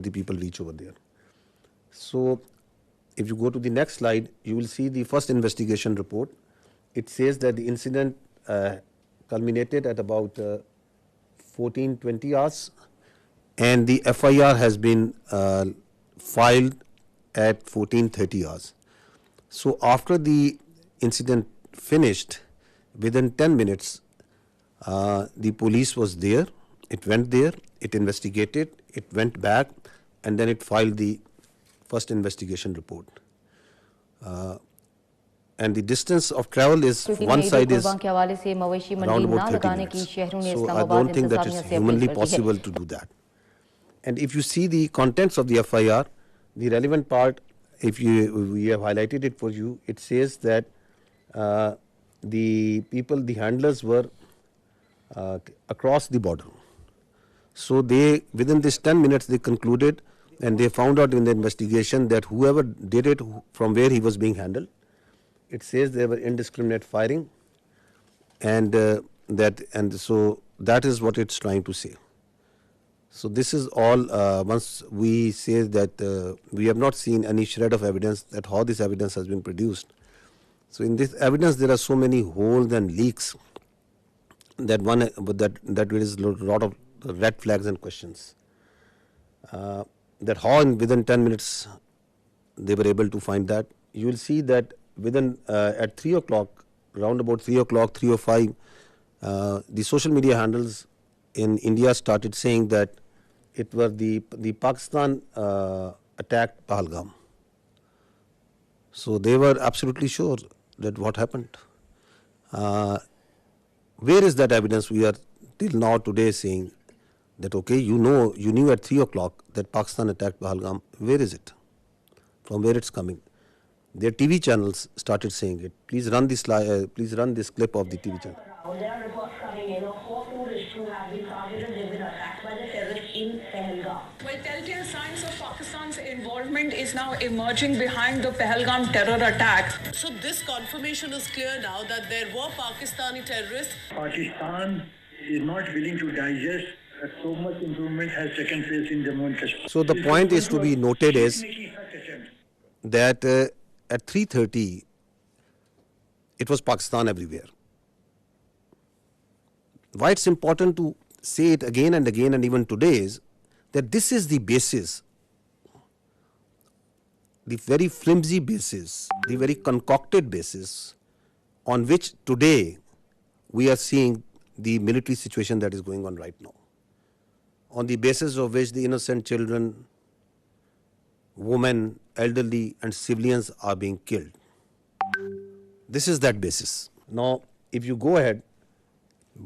the people reach over there. So if you go to the next slide, you will see the first investigation report. It says that the incident culminated at about 14:20 hours, and the FIR has been filed at 14:30 hours. So after the incident finished, within 10 minutes, the police was there. It went there, it investigated, it went back, and then it filed the first investigation report. And the distance of travel is, one side is around about 30 minutes. So I don't think that it's humanly possible to do that. And if you see the contents of the FIR, the relevant part, we have highlighted it for you, it says that the handlers were across the border. So they, within this 10 minutes, they concluded, and they found out in the investigation that whoever did it, from where he was being handled, it says there were indiscriminate firing, and so that is what it's trying to say. So this is all. Once we say that we have not seen any shred of evidence that how this evidence has been produced. So in this evidence there are so many holes and leaks that there is a lot of red flags and questions. That how within 10 minutes they were able to find that. You will see that within at 3 o'clock, around about 3 o'clock, 3:05, the social media handles in India started saying that it was the Pakistan attacked PAHALGAM. So they were absolutely sure that what happened. Where is that evidence? We are till now today saying that okay, you knew at 3 o'clock that Pakistan attacked PAHALGAM. Where is it? From where it's coming? Their TV channels started saying it. Please run this please run this clip of the TV channel. There are reports coming in of 4 tourists who have been targeted. They've been attacked by the terrorists in Pahalgam. Well, telltale signs of Pakistan's involvement is now emerging behind the Pahalgam terror attack. So this confirmation is clear now that there were Pakistani terrorists. Pakistan is not willing to digest that so much improvement has taken place in Jammu and Kashmir. So the point is to be noted is that at 3:30, it was Pakistan everywhere. Why it's important to say it again and again and even today is that this is the basis, the very flimsy basis, the very concocted basis on which today we are seeing the military situation that is going on right now. On the basis of which the innocent children, women, elderly and civilians are being killed. This is that basis. Now, if you go ahead,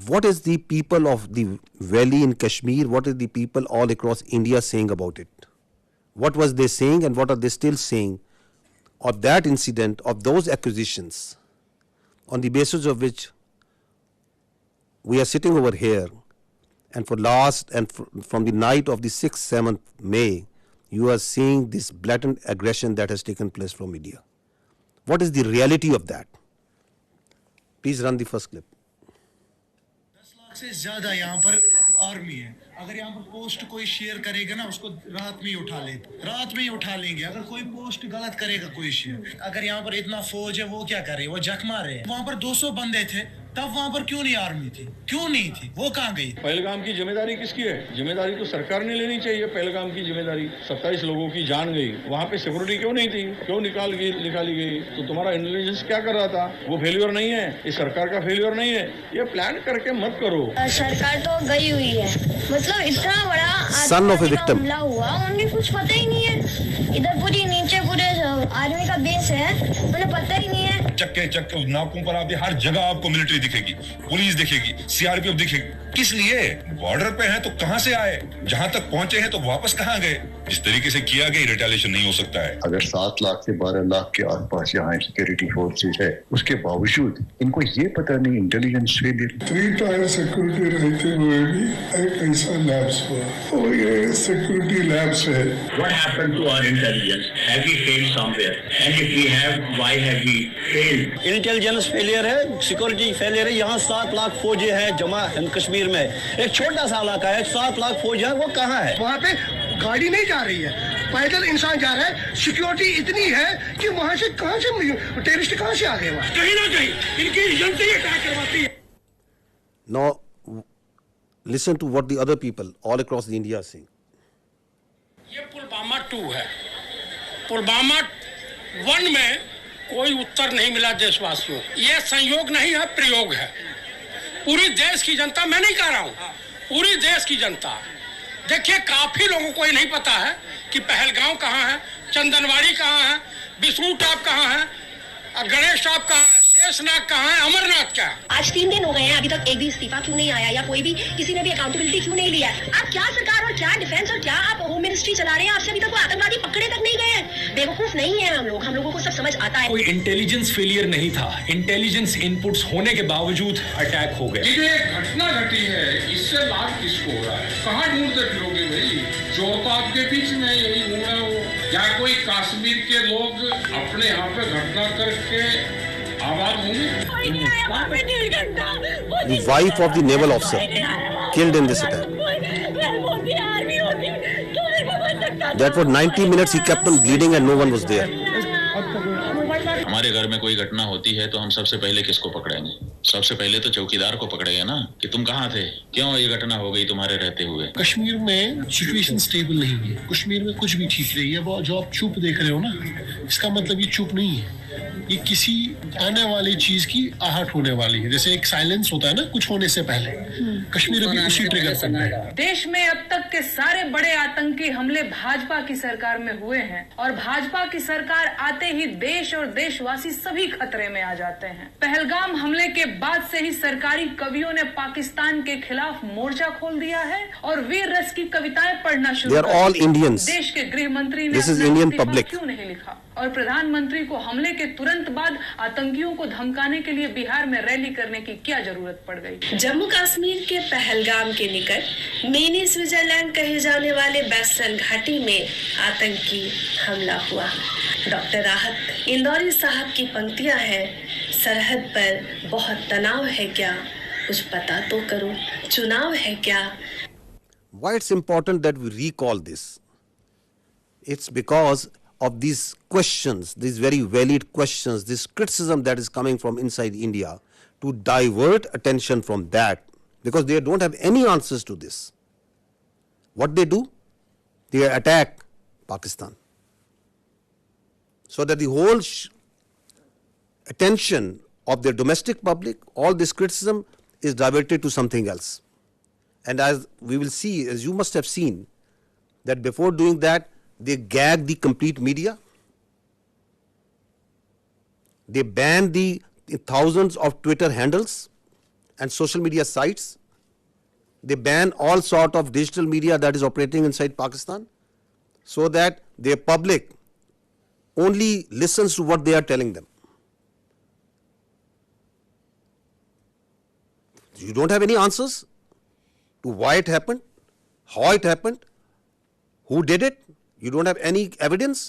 what is the people of the valley in Kashmir, what is the people all across India saying about it? What was they saying and what are they still saying of that incident, of those accusations, on the basis of which we are sitting over here, and from the night of the 6th, 7th May, you are seeing this blatant aggression that has taken place from India. What is the reality of that? Please run the first clip. 10 lakh से ज्यादा यहाँ पर army है. अगर यहाँ पर post कोई share करेगा ना, उसको रात में ही उठा लेंगे. अगर कोई पोस्ट गलत करेगा कोई शेयर, अगर यहाँ पर इतना फौज है, वो क्या करे? वो जख मारे. वहाँ पर 200 बंदे थे, तब वहाँ पर क्यों नहीं आर्मी थी? क्यों नहीं थी? वो कहाँ गई? पहलगाम की जिम्मेदारी किसकी है? जिम्मेदारी तो सरकार ने लेनी चाहिए. पहलगाम की जिम्मेदारी, 27 लोगों की जान गई. वहाँ पे सिक्योरिटी क्यों नहीं थी? क्यों निकाली गई? तो तुम्हारा इंटेलिजेंस क्या कर रहा था? वो फेलियर नहीं है, ये सरकार का फेलियर नहीं है. ये प्लान करके मत करो. सरकार तो गई हुई है, मतलब इतना बड़ा Son of a victim. हमला हुआ, उन्हें कुछ पता ही नहीं है. इधर पूरी नीचे पूरे आर्मी का बेस है, उन्हें पता ही नहीं है. चक्के नाकों पर आप हर जगह आपको मिलिट्री दिखेगी, पुलिस दिखेगी, सीआरपीएफ दिखेगी. किस लिए? बॉर्डर पे हैं तो कहां से आए? जहां तक पहुंचे हैं तो वापस कहां गए? इस तरीके से किया गया रिटेलिएशन नहीं हो सकता है. अगर 7 लाख से 12 लाख के आसपास यहाँ सिक्योरिटी फोर्सेस है, उसके बावजूद इनको ये पता नहीं इंटेलिजेंस फेलियर. 3 टायर सिक्योरिटी रहते हुए भी एक ऐसा लैब्स हुआ, और ये सिक्योरिटी लैब्स है. What happened to our intelligence? Have we failed somewhere? And if we have, why have we failed? Intelligence failure है, सिक्योरिटी फेलियर है. यहाँ 7 लाख फौजी है जमा कश्मीर में. एक छोटा सा इलाका है, 7 लाख फौज है, वो कहाँ है? वहाँ पे गाड़ी नहीं जा रही है, पैदल इंसान जा रहा है। सिक्योरिटी इतनी है कि वहां से कहां से टेररिस्ट कहां से आ गए, वहां कहीं ना कहीं इनकी एजेंसी अटैक करवाती है। Now, listen to what the other people all across the India are saying. ये पुलवामा 2 है। पुलवामा 1 में कोई उत्तर नहीं मिला देशवासियों। ये संयोग नहीं है, प्रयोग है। पूरी देश की जनता, मैं नहीं कह रहा हूँ, पूरी देश की जनता, देखिए काफी लोगों को ये नहीं पता है कि पहलगाम कहाँ है, चंदनवाड़ी कहाँ है, विष्णु टॉप कहाँ है, गणेश टॉप कहाँ है, शेषनाग कहाँ है, अमरनाथ क्या है। आज 3 दिन हो गए हैं, अभी तक एक भी इस्तीफा क्यों नहीं आया, या कोई भी किसी ने भी अकाउंटेबिलिटी क्यों नहीं लिया है? आप क्या सरकार और क्या डिफेंस और क्या आप होम मिनिस्ट्री चला रहे हैं? आपसे अभी तक वो आतंकवादी पकड़े तक नहीं गए हैं। बेवकूफ नहीं है हम लोगों को सब समझ आता है। कोई इंटेलिजेंस फेलियर नहीं था, इंटेलिजेंस इनपुट्स होने के बावजूद अटैक हो गए। ये जो एक घटना घटी है, इससे लाभ किसको हो रहा है? कहाँ ढूंढते फिरोगे भाई? चोर तो आपके बीच में यही घूम रहे हो। क्या कोई कश्मीर के लोग अपने यहाँ पे घटना करके आबाद होंगे? The wife of the naval officer killed in this attack. That for 90 minutes he kept on bleeding and no one was there. हमारे घर में कोई घटना होती है तो हम सबसे पहले किसको पकड़ेंगे? सबसे पहले तो चौकीदार को पकड़ेंगे ना, कि तुम कहाँ थे, क्यों ये घटना हो गई तुम्हारे रहते हुए। कश्मीर में सिचुएशन स्टेबल नहीं है, कश्मीर में कुछ भी ठीक नहीं है। वो जो आप चुप देख रहे हो ना, इसका मतलब ये चुप नहीं है, ये किसी आने वाली चीज की आहट होने वाली है। जैसे एक साइलेंस होता है ना कुछ होने से पहले, कश्मीर अभी उसी ट्रिगर पर है। देश में अब तक के सारे बड़े आतंकी हमले भाजपा की सरकार में हुए हैं, और भाजपा की सरकार आते ही देश और देशवासी सभी खतरे में आ जाते हैं। पहलगाम हमले के बाद से ही सरकारी कवियों ने पाकिस्तान के खिलाफ मोर्चा खोल दिया है और वीर रस की कविताएं पढ़ना शुरू कर दी। देश के गृह मंत्री ने अपना क्यों नहीं लिखा, और प्रधानमंत्री को हमले के तुरंत बाद आतंकियों को धमकाने के लिए बिहार में रैली करने की क्या जरूरत पड़ गई? जम्मू कश्मीर के पहलगाम के निकट मिनी स्विट्जरलैंड कहे जाने वाले बैस्टर्न घाटी में आतंकी हमला हुआ। डॉक्टर राहत इंदौरी साहब की पंक्तियां हैं, सरहद पर बहुत तनाव है क्या, कुछ पता तो करो, चुनाव है क्या। Why it's important that we recall this? It's because of these questions, these very valid questions, this criticism that is coming from inside India, to divert attention from that, because they don't have any answers to this. What they do? They attack Pakistan, so that the whole attention of their domestic public, all this criticism is diverted to something else. And as we will see, as you must have seen, that before doing that, they gag the complete media. They ban the thousands of Twitter handles and social media sites. They ban all sort of digital media that is operating inside Pakistan, so that their public only listens to what they are telling them. You don't have any answers to why it happened, how it happened, who did it. You don't have any evidence.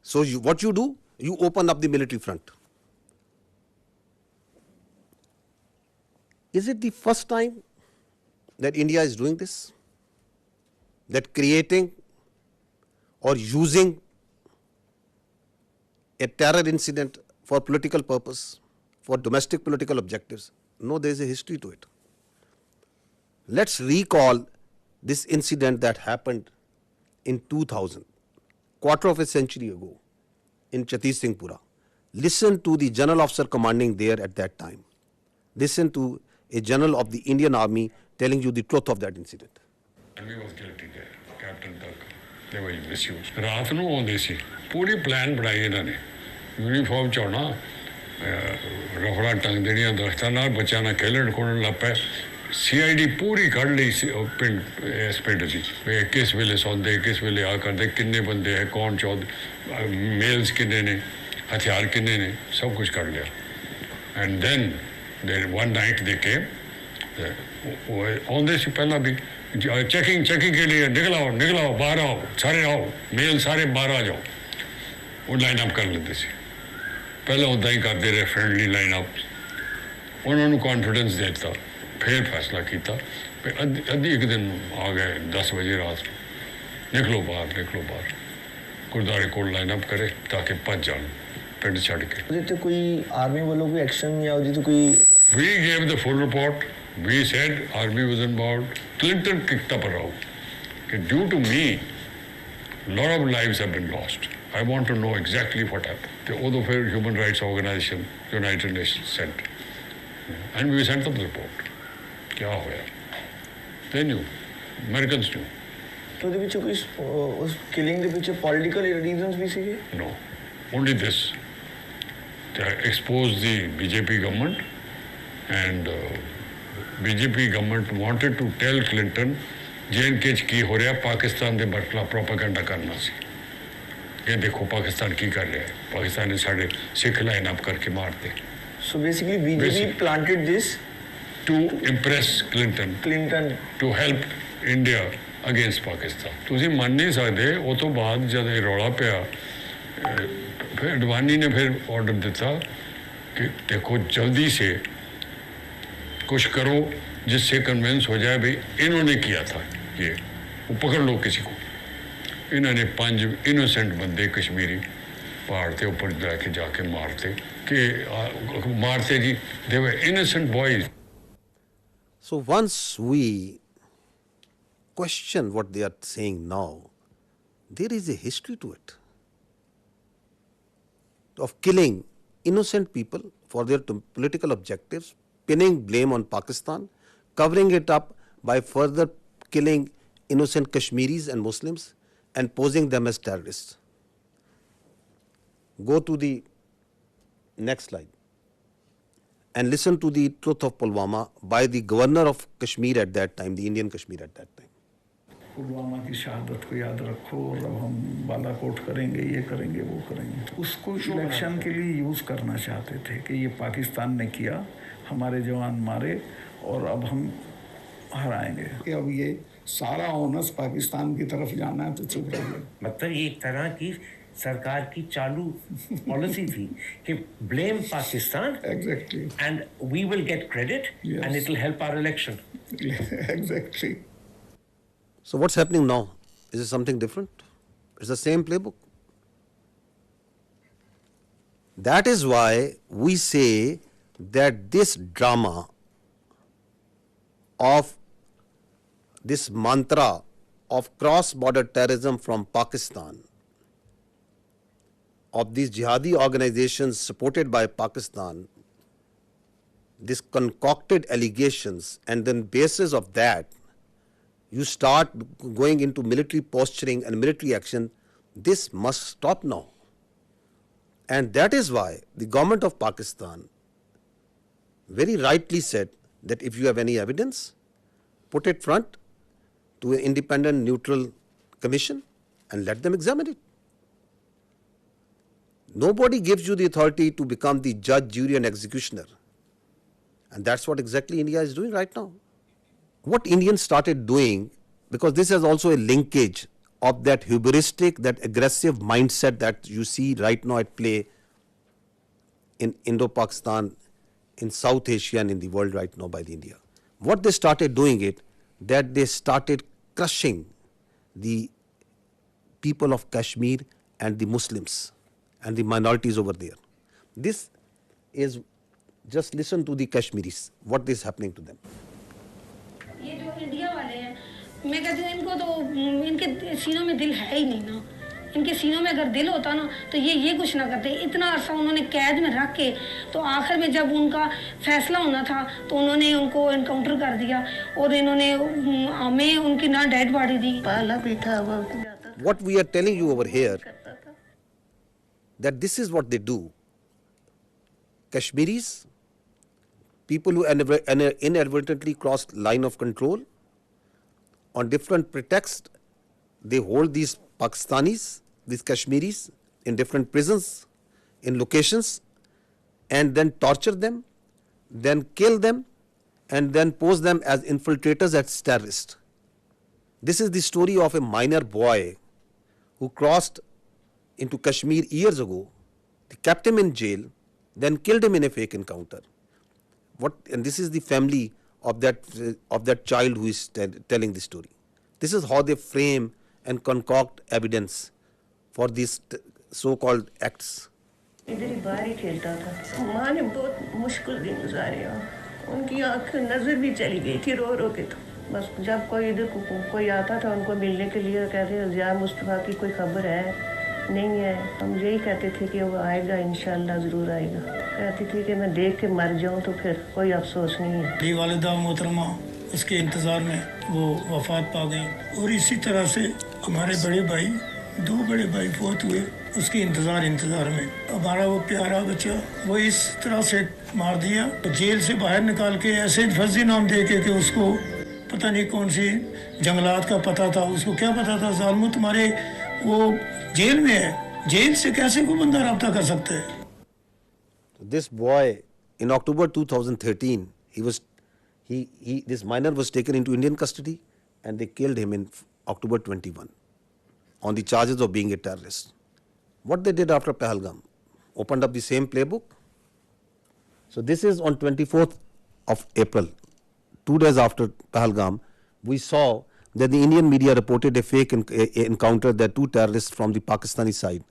So what you do, you open up the military front. Is it the first time that India is doing this? That creating or using a terror incident for political purpose, for domestic political objectives? No, there is a history to it. Let's recall this incident that happened in 2000, quarter of a century ago, in Chhattisinghpura. Listen to the general officer commanding there at that time. Listen to a general of the Indian Army telling you the truth of that incident. He was guilty there, Captain Turk. They were misused. रात ਨੂੰ ਆਉਂਦੇ ਸੀ, ਪੂਰੀ plan ਬਣਾਈ ਇਹਨਾਂ ਨੇ, uniform ਚਾਉਣਾ, ਰਫਲਾ ਟੰਗ ਦੇਣੀਆਂ ਦਰਖਤਾਂ ਨਾਲ, ਬੱਚਿਆਂ ਨਾਲ ਖੇਲਣ ਖੋਲਣ ਲੱਗ ਪਏ। CID पूरी कढ़ ली इस पिंड की, किस वेले सौंदे, किस वेले आ करते, किन्ने बंदे हैं, कौन चौध, मेल्स किन्ने ने, हथियार किन्ने ने, सब कुछ कर लिया। And then one night they came, आंदे से पहला भी चेकिंग के लिए निकलाओ बाहर आओ, सारे आओ, मेल सारे बाहर आ जाओ, वो लाइन अप कर लेते सी। पहले उदा ही करते रहे, फ्रेंडली लाइन अप। उन्होंने कॉन्फिडेंस देता, फिर फैसला किया अद्धी एक दिन आ गए 10 बजे रात निकलो बाहर गुरुद्वारे को लाइन अप करे ताकि पच जान पिंड छड़ के तो कोई आर्मी वालों कोई एक्शन या तो कोई We gave the full report. We said army was involved. Clinton kicked up a row. Due to me, a lot of lives have been lost. I want to know exactly what happened. The Oath of Human Rights Organization, United Nations sent. And we sent them the report. क्या हुआ? They knew. Americans knew. तो the पीछे कोई उस killing के पीछे political reasons भी थे? No. Only this. They exposed the BJP government. And BJP government wanted to tell Clinton J&K की हो रहा पाकिस्तान दे बटला प्रोपेगेंडा करना सी ये देखो पाकिस्तान की कर रहा है पाकिस्तान ने साढ़े सिख लाइन अप करके मारते So basically BJP planted this to impress Clinton to help India against Pakistan तुझे मान नहीं सकते वो तो बाद जब ये रौला पे फिर अडवाणी ने फिर ऑर्डर दिया कि देखो जल्दी से कुछ करो जिससे कन्विंस हो जाए भाई इन्होंने किया था ये वो पकड़ लो किसी को इन्होंने 5 इनोसेंट बंदे कश्मीरी पहाड़ के ऊपर जाके मारते जी they were innocent boys So once we question what they are saying now, there is a history to it of killing innocent people for their political objectives, pinning blame on Pakistan, covering it up by further killing innocent Kashmiris and Muslims and posing them as terrorists. Go to the next slide and listen to the truth of Pulwama by the governor of Kashmir at that time, the Indian Kashmir at that time. Pulwama की शहादत को याद रखो और अब हम बालाकोट करेंगे ये करेंगे वो करेंगे उसको इलेक्शन के लिए यूज़ करना चाहते थे कि ये पाकिस्तान ने किया हमारे जवान मारे और अब हम हराएंगे कि अब ये सारा ओनस पाकिस्तान की तरफ जाना है तो चुप रहिए मतलब ये एक तरह की सरकार की चालू पॉलिसी थी कि blame Pakistan exactly and we will get credit and it will help our election exactly So what's happening now? Is it something different? It's the same playbook. That is why we say that this drama of this mantra of cross-border terrorism from Pakistan, of these jihadi organizations supported by Pakistan, these concocted allegations, and then basis of that, you start going into military posturing and military action. This must stop now. And that is why the government of Pakistan very rightly said that if you have any evidence, put it front to an independent, neutral commission and let them examine it. Nobody gives you the authority to become the judge, jury and executioner. And that's what exactly India is doing right now. What Indians started doing, because this is also a linkage of that hubristic, that aggressive mindset that you see right now at play in Indo-Pakistan, in South Asia and in the world right now by the India. What they started doing it, that they started crushing the people of Kashmir and the Muslims and the minorities over there. This is, just listen to the Kashmiris, what is happening to them. ये जो India वाले हैं मैं कहती हूँ इनको तो इनके सीनों में दिल है ही नहीं ना इनके सीनों में अगर दिल होता ना तो ये कुछ ना करते इतना अरसा उन्होंने कैद में रख के तो आखिर में जब उनका फैसला होना था तो उन्होंने उनको एनकाउंटर कर दिया और इन्होंने हमें उनकी ना डेड बॉडी दी पाला भी था What we are telling you over here, that this is what they do. Kashmiris, people who inadvertently crossed line of control, on different pretexts, they hold these Pakistanis, these Kashmiris, in different prisons, in locations, and then torture them, then kill them, and then pose them as infiltrators, as terrorists. This is the story of a minor boy who crossed into Kashmir years ago. They kept him in jail, then killed him in a fake encounter. And this is the family of that child who is telling the story. This is how they frame and concoct evidence for these so-called acts. इधर ही बाहर ही खेलता था। माँ ने बहुत मुश्किल दिन गुजारे। उनकी आँख नज़र भी चली गई थी रो रो के। तो बस जब कोई इधर कोई आता था उनको मिलने के लिए कहते ज़िया मुस्तफ़ा की कोई खबर है नहीं है। हम यही कहते थे कि वो आएगा इंशाल्लाह ज़रूर आएगा। कहती थी कि मैं देख के मर जाऊँ तो फिर कोई अफसोस नहीं है। मेरी वालिदा मोहतरमा उसके इंतज़ार में वो वफ़ात पा गई और इसी तरह से हमारे बड़े भाई 2 बड़े भाई फौत हुए उसके इंतज़ार में। हमारा वो प्यारा बच्चा वो इस तरह से मार दिया तो जेल से बाहर निकाल के ऐसे फर्जी नाम दे के कि उसको पता नहीं कौन सी जंगलात का पता था। उसको क्या पता था ज़ालिमो तुम्हारे वो जेल में है, जेल से कैसे कोई बंदा रब्ता कर सकता है। This boy in October 2013 this minor was taken into Indian custody and they killed him in October 21 on the charges of being a terrorist. What they did after Pahalgam? Opened up the same playbook. So this is on 24th of April, 2 days after Pahalgam, we saw that the Indian media reported a fake encounter that 2 terrorists from the Pakistani side,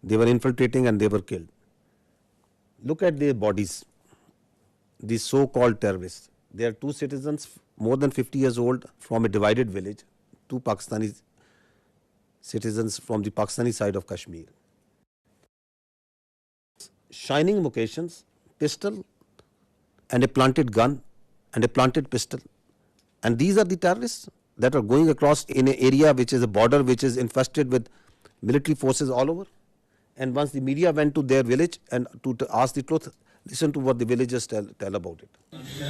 they were infiltrating and they were killed. Look at their bodies, these so-called terrorists. They are 2 citizens more than 50 years old from a divided village, 2 Pakistani citizens from the Pakistani side of Kashmir. Shining vocations, pistol and a planted gun and a planted pistol. And these are the terrorists that are going across in an area which is a border which is infested with military forces all over. And once the media went to their village and to ask the truth, listen to what the villagers tell about it.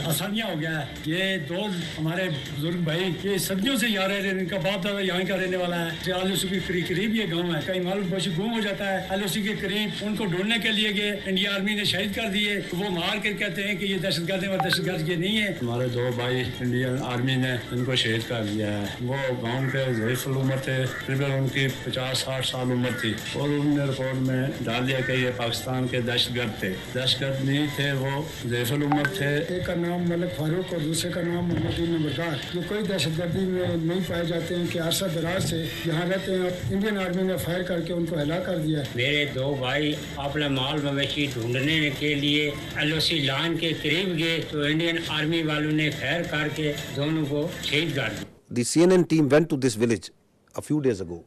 आसानियाँ हो गया है। ये 2 हमारे बुजुर्ग भाई ये सदियों से यहाँ रह रहे हैं। इनका बाप दादा यहाँ का रहने वाला है। आलूसी के करीब ये गांव है। कहीं मालूम पशु गुम हो जाता है। आलूसी के करीब उनको ढूंढने के लिए गए। इंडिया आर्मी ने शहीद कर दिए। वो मार के कहते हैं कि ये दहशतगर्द है और दहशतगर्द ये नहीं है। हमारे 2 भाई इंडियन आर्मी ने इनको शहीद कर दिया है। वो गाँव के ज़ईफ़ुल उम्र थे। तकरीबन उनकी 50-60 साल उम्र थी और उन्होंने रिपोर्ट में डाल दिया कि ये पाकिस्तान के दहशतगर्द थे। दहशतगर्द नहीं थे, वो ज़ईफ़ुल उम्र थे। एक का नाम मलिक फारूक और दूसरे का नाम नदीम नंबरदार। जो कोई दहशतगर्दी में नहीं पाए जाते हैं कि अरसा दराज से यहाँ रहते हैं। इंडियन आर्मी ने फायर करके उनको हला कर दिया। मेरे 2 भाई अपना माल मवेशी ढूंढने के लिए LOC लाइन के करीब गए तो इंडियन आर्मी वालों ने फायर करके दोनों को शहीद कर दिया। The CNN team went to this village a few days ago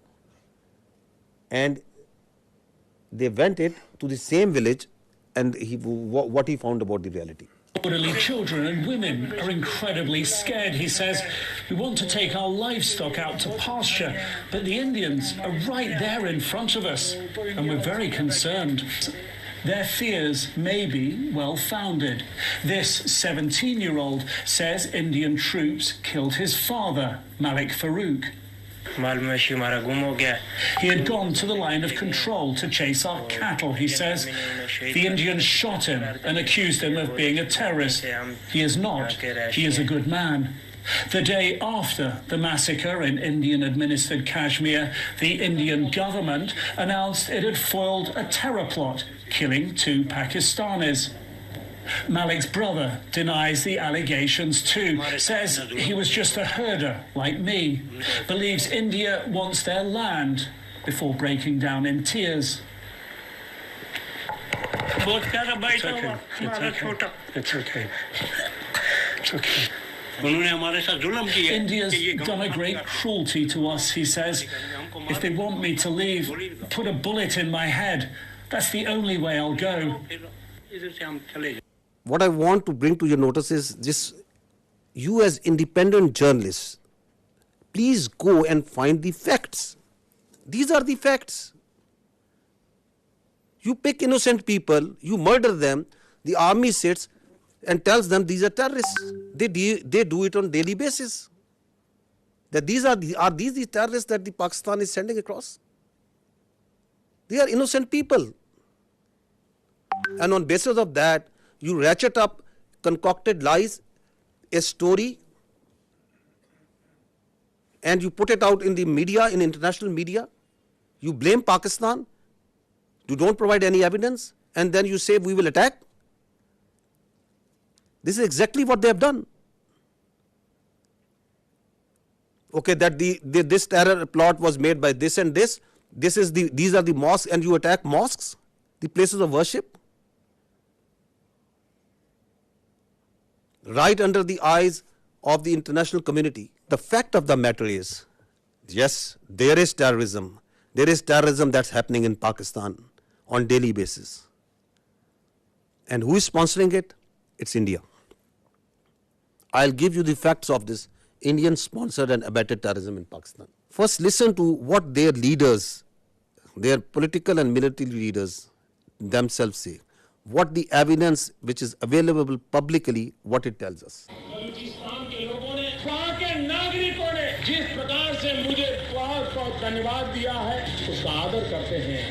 and they went to the same village and what he found about the reality. Elderly children and women are incredibly scared. He says, we want to take our livestock out to pasture, but the Indians are right there in front of us, and we're very concerned. Their fears may be well-founded. This 17-year-old says Indian troops killed his father, Malik Farouk. He had gone to the line of control to chase our cattle, he says. The Indians shot him and accused him of being a terrorist. He is not. He is a good man. The day after the massacre in Indian-administered Kashmir, the Indian government announced it had foiled a terror plot, killing 2 Pakistanis. Malik's brother denies the allegations too, says he was just a herder like me, believes India wants their land, before breaking down in tears. It's okay. It's okay. It's okay. India's done a great cruelty to us, he says. If they want me to leave, put a bullet in my head. That's the only way I'll go. What I want to bring to your notice is this: you as independent journalists, please go and find the facts. These are the facts. You pick innocent people, you murder them, the army sits and tells them these are terrorists. They do it on daily basis. That are these the terrorists that the Pakistan is sending across? They are innocent people. And on basis of that, you ratchet up concocted lies, a story, and you put it out in the media, in international media. You blame Pakistan, you don't provide any evidence, and then you say we will attack. This is exactly what they have done. Okay, that this terror plot was made by this and this. These are the mosques, and you attack mosques, the places of worship, right under the eyes of the international community. The fact of the matter is, yes, there is terrorism. There is terrorism that's happening in Pakistan on daily basis. And who is sponsoring it? It's India. I'll give you the facts of this Indian sponsored and abetted terrorism in Pakistan. First, listen to what their leaders, their political and military leaders themselves say. What the evidence which is available publicly, what it tells us. Balochistan के लोगों ने, वहाँ के नागरिकों ने जिस प्रकार से मुझे बहुत धन्यवाद दिया है, उसका आदर करते हैं,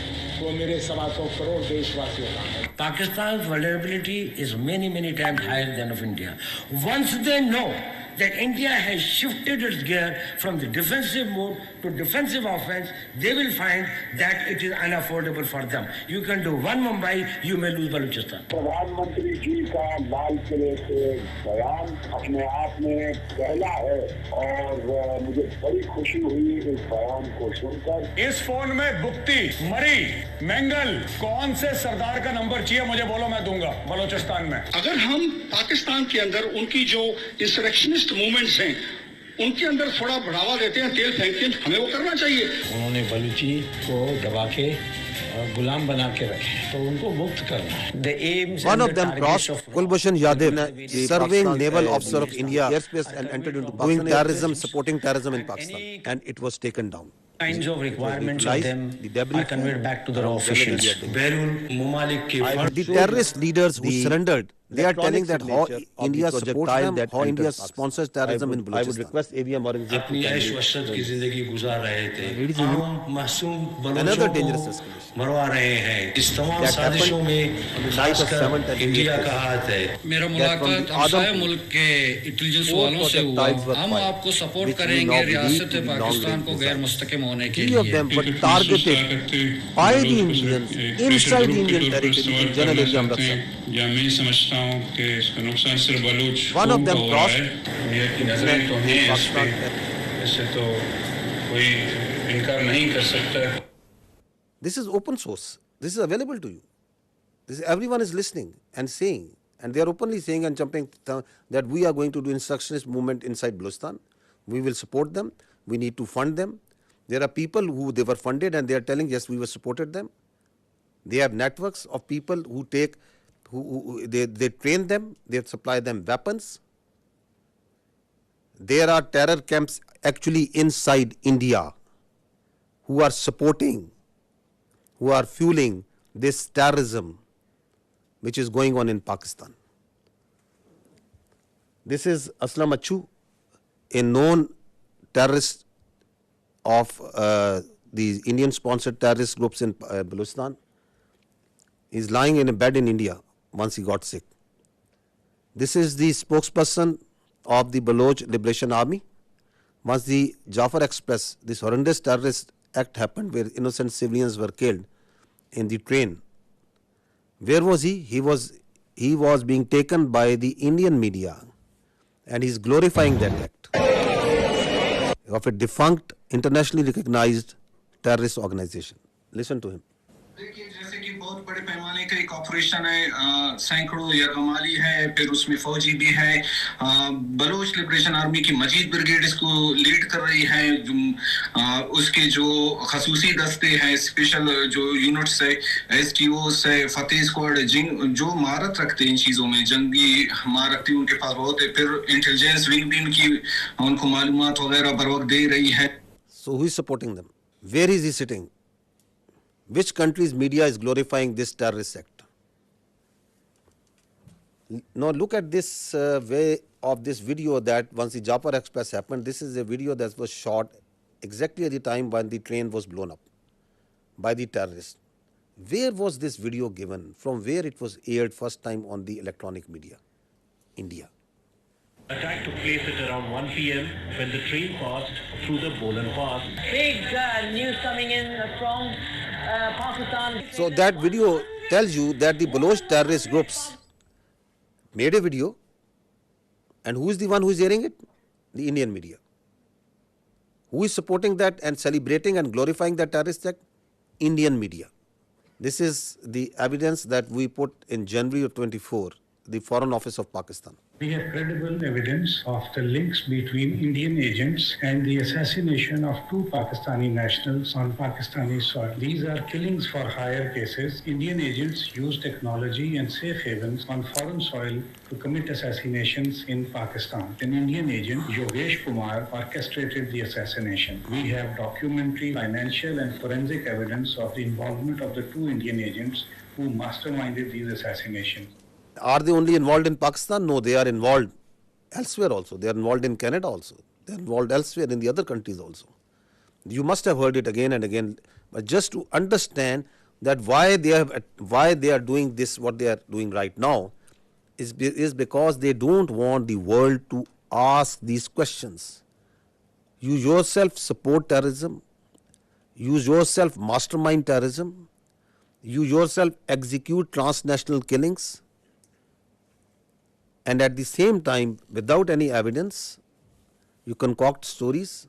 वो मेरे 125 करोड़ देशवासियों का है. Pakistan's vulnerability is many times higher than of India. Once they know that India has shifted its gear from the defensive mode to defensive offense, they will find that it is unaffordable for them. You can do one Mumbai, you may lose Balochistan. प्रधानमंत्री जी का लाल किले से बयान अपने आप में पहला है और मुझे बड़ी खुशी हुई इस बयान को सुनकर. इस फोन में बुक्ति, मरी, मंगल, कौन से सरदार का नंबर चाहिए मुझे बोलो, मैं दूंगा बलोचिस्तान में. अगर हम पाकिस्तान के अंदर उनकी जो इंसरेक्शनिस्ट मूवमेंट्स हैं उनके अंदर थोड़ा बढ़ावा देते हैं, तेल फेंकते हैं, हमें वो करना चाहिए. उन्होंने बलूची को दबा के गुलाम बना के रखे, तो उनको मुक्त करना है. One of them crossed Kulbhushan Yadav, serving naval officer of India airspace, and entered into doing terrorism, supporting terrorism in Pakistan, and it was taken down. Kinds of requirements of them are conveyed back to the raw officials. The terrorist leaders who surrendered, they are telling that how India supports them, how India sponsors terrorism in Balochistan. I would request AVM Aurangzeb to another dangerous escalation. That happened on the night of 7th and 8th. मेरा मुलाकात हमसाया मुल्क के intelligence वालों से हुआ. हम आपको support करेंगे रियासत पाकिस्तान को गैर मुस्तकिम होने के लिए. Three of them were targeted by the Indians inside Indian territory in general area of Rafale. One of them crossed. This is open source. This is available to you. Everyone is listening and saying, and they are openly saying and jumping that we are going to do insurrectionist movement inside Balochistan. We will support them. We need to fund them. There are people who they were funded and they are telling, yes, we were supported them. They have networks of people who take, they train them, they supply them weapons. There are terror camps actually inside India who are supporting, who are fueling this terrorism which is going on in Pakistan. This is Aslam Achu, a known terrorist of these Indian-sponsored terrorist groups in Balochistan. He's lying in a bed in India once he got sick. This is the spokesperson of the Baloch Liberation Army. Once the Jafar Express, this horrendous terrorist act happened where innocent civilians were killed in the train. Where was he? He was being taken by the Indian media, and he's glorifying that act of a defunct, internationally recognized terrorist organization. Listen to him. देखिए जैसे कि बहुत बड़े पैमाने का एक operation है, सैकड़ों यरगमाली है, फिर उसमें फौजी भी है. बलोच लिबरेशन आर्मी की मजीद ब्रिगेड इसको लीड कर रही है. उसके जो खसूसी दस्ते हैं, स्पेशल जो यूनिट्स है, एसटीओस है, फतेह स्क्वाड, जो महारत रखते हैं इन चीज़ों में, जंगी महारत उनके पास बहुत है. फिर इंटेलिजेंस विंग भी उनकी उनको मालूमात वगैरह बर वक्त दे रही है. So who is supporting them? Where is he sitting? Which country's media is glorifying this terrorist act? Now look at this way of this video that once the Jafar Express happened. This is a video that was shot exactly at the time when the train was blown up by the terrorists. Where was this video given? From where it was aired first time on the electronic media? India. Attack took place at around 1 p.m. when the train passed through the Bolan Pass. Big news coming in from Pakistan. So that video tells you that the Baloch terrorist groups made a video, and who is the one who is airing it? The Indian media. Who is supporting that and celebrating and glorifying that terrorist act? Indian media. This is the evidence that we put in January of 24, the Foreign Office of Pakistan. We have credible evidence of the links between Indian agents and the assassination of 2 Pakistani nationals on Pakistani soil. These are killings for hire cases. Indian agents use technology and safe havens on foreign soil to commit assassinations in Pakistan. An Indian agent, Yogesh Kumar, orchestrated the assassination. We have documentary, financial and forensic evidence of the involvement of the 2 Indian agents who masterminded these assassinations. Are they only involved in Pakistan? No, they are involved elsewhere also. They are involved in Canada also. They are involved elsewhere in the other countries also. You must have heard it again and again. But just to understand that why they are doing this, what they are doing right now, is because they don't want the world to ask these questions. You yourself support terrorism. You yourself mastermind terrorism. You yourself execute transnational killings. And at the same time, without any evidence, you concoct stories,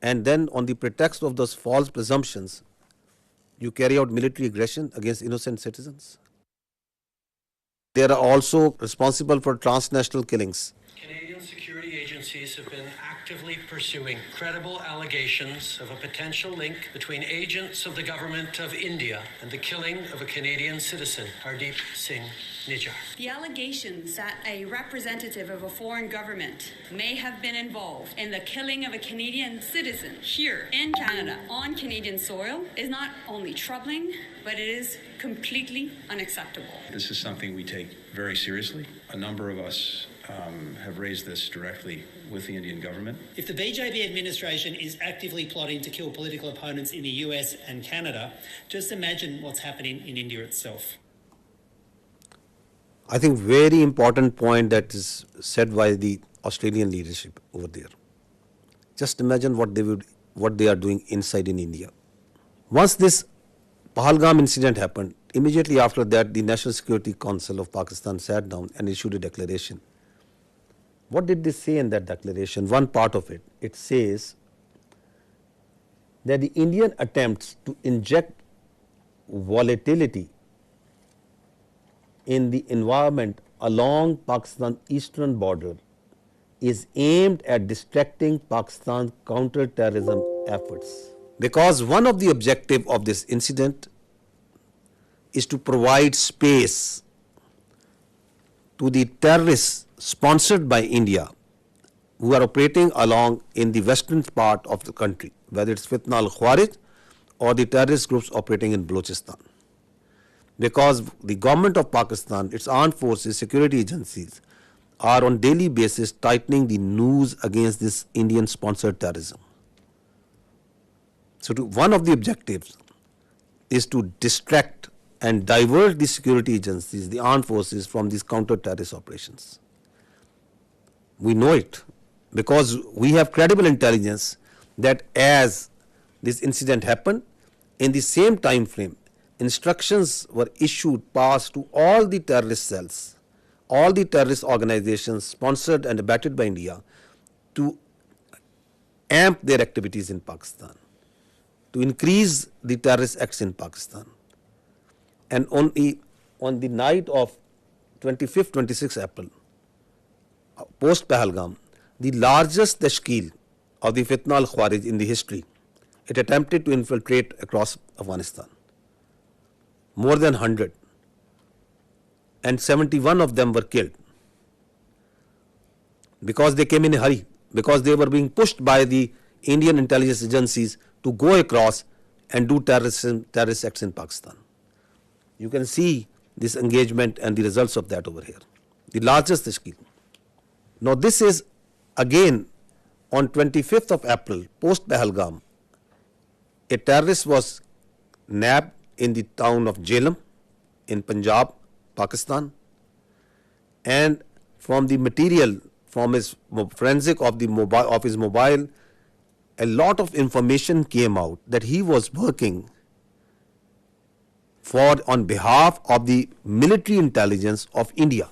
and then on the pretext of those false presumptions, you carry out military aggression against innocent citizens. They are also responsible for transnational killings. Canadian security agencies have been actively pursuing credible allegations of a potential link between agents of the government of India and the killing of a Canadian citizen, Hardeep Singh Nijjar. The allegations that a representative of a foreign government may have been involved in the killing of a Canadian citizen here in Canada on Canadian soil is not only troubling, but it is completely unacceptable. This is something we take very seriously. A number of us have raised this directly with the Indian government. If the BJP administration is actively plotting to kill political opponents in the US and Canada, just imagine what's happening in India itself. I think very important point that is said by the Australian leadership over there. Just imagine what they are doing inside in India. Once this Pahalgam incident happened, immediately after that, the National Security Council of Pakistan sat down and issued a declaration. What did they say in that declaration? One part of it, it says that the Indian attempts to inject volatility in the environment along Pakistan's eastern border is aimed at distracting Pakistan's counter-terrorism efforts. Because one of the objectives of this incident is to provide space to the terrorists sponsored by India who are operating along in the western part of the country, whether it's Fitna al-Khawarij or the terrorist groups operating in Balochistan. Because the government of Pakistan, its armed forces, security agencies are on daily basis tightening the noose against this Indian sponsored terrorism. So one of the objectives is to distract and divert the security agencies, the armed forces from these counter-terrorist operations. We know it because we have credible intelligence that as this incident happened, in the same time frame, instructions were issued, passed to all the terrorist cells, all the terrorist organizations sponsored and abetted by India to amp their activities in Pakistan, to increase the terrorist acts in Pakistan. And on the night of 25th, 26th April, post Pahalgam, the largest tashkeel of the Fitna al-Khawarij in the history, it attempted to infiltrate across Afghanistan. More than 100. And 71 of them were killed. Because they came in a hurry, because they were being pushed by the Indian intelligence agencies to go across and do terrorist acts in Pakistan. You can see this engagement and the results of that over here. The largest tashkeel. Now this is again on 25th of April, post Pahalgam, a terrorist was nabbed in the town of Jhelum in Punjab, Pakistan, and from the material, from his forensic of his mobile, a lot of information came out that he was working on behalf of the military intelligence of India.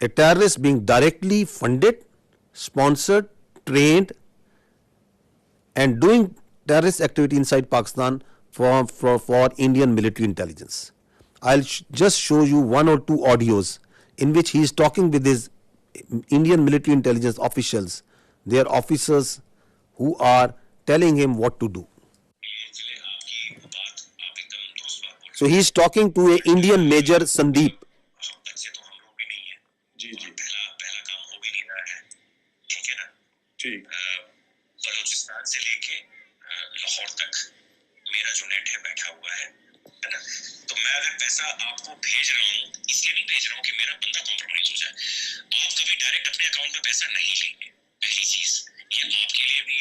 A terrorist being directly funded sponsored, trained and doing terrorist activity inside Pakistan for Indian military intelligence. I'll just show you one or two audios in which he is talking with his Indian military intelligence officials, their officers who are telling him what to do. So he is talking to an Indian Major Sandeep. Balochistan से लेके लाहौर तक मेरा जो net है बैठा हुआ है ना, तो मैं अगर पैसा आपको भेज रहा हूँ इसलिए नहीं भेज रहा हूँ कि मेरा बंदा कॉम्प्रोमाइज हो जाए। आप कभी डायरेक्ट अपने अकाउंट में पैसा नहीं लेंगे, पहली चीज ये आपके लिए भी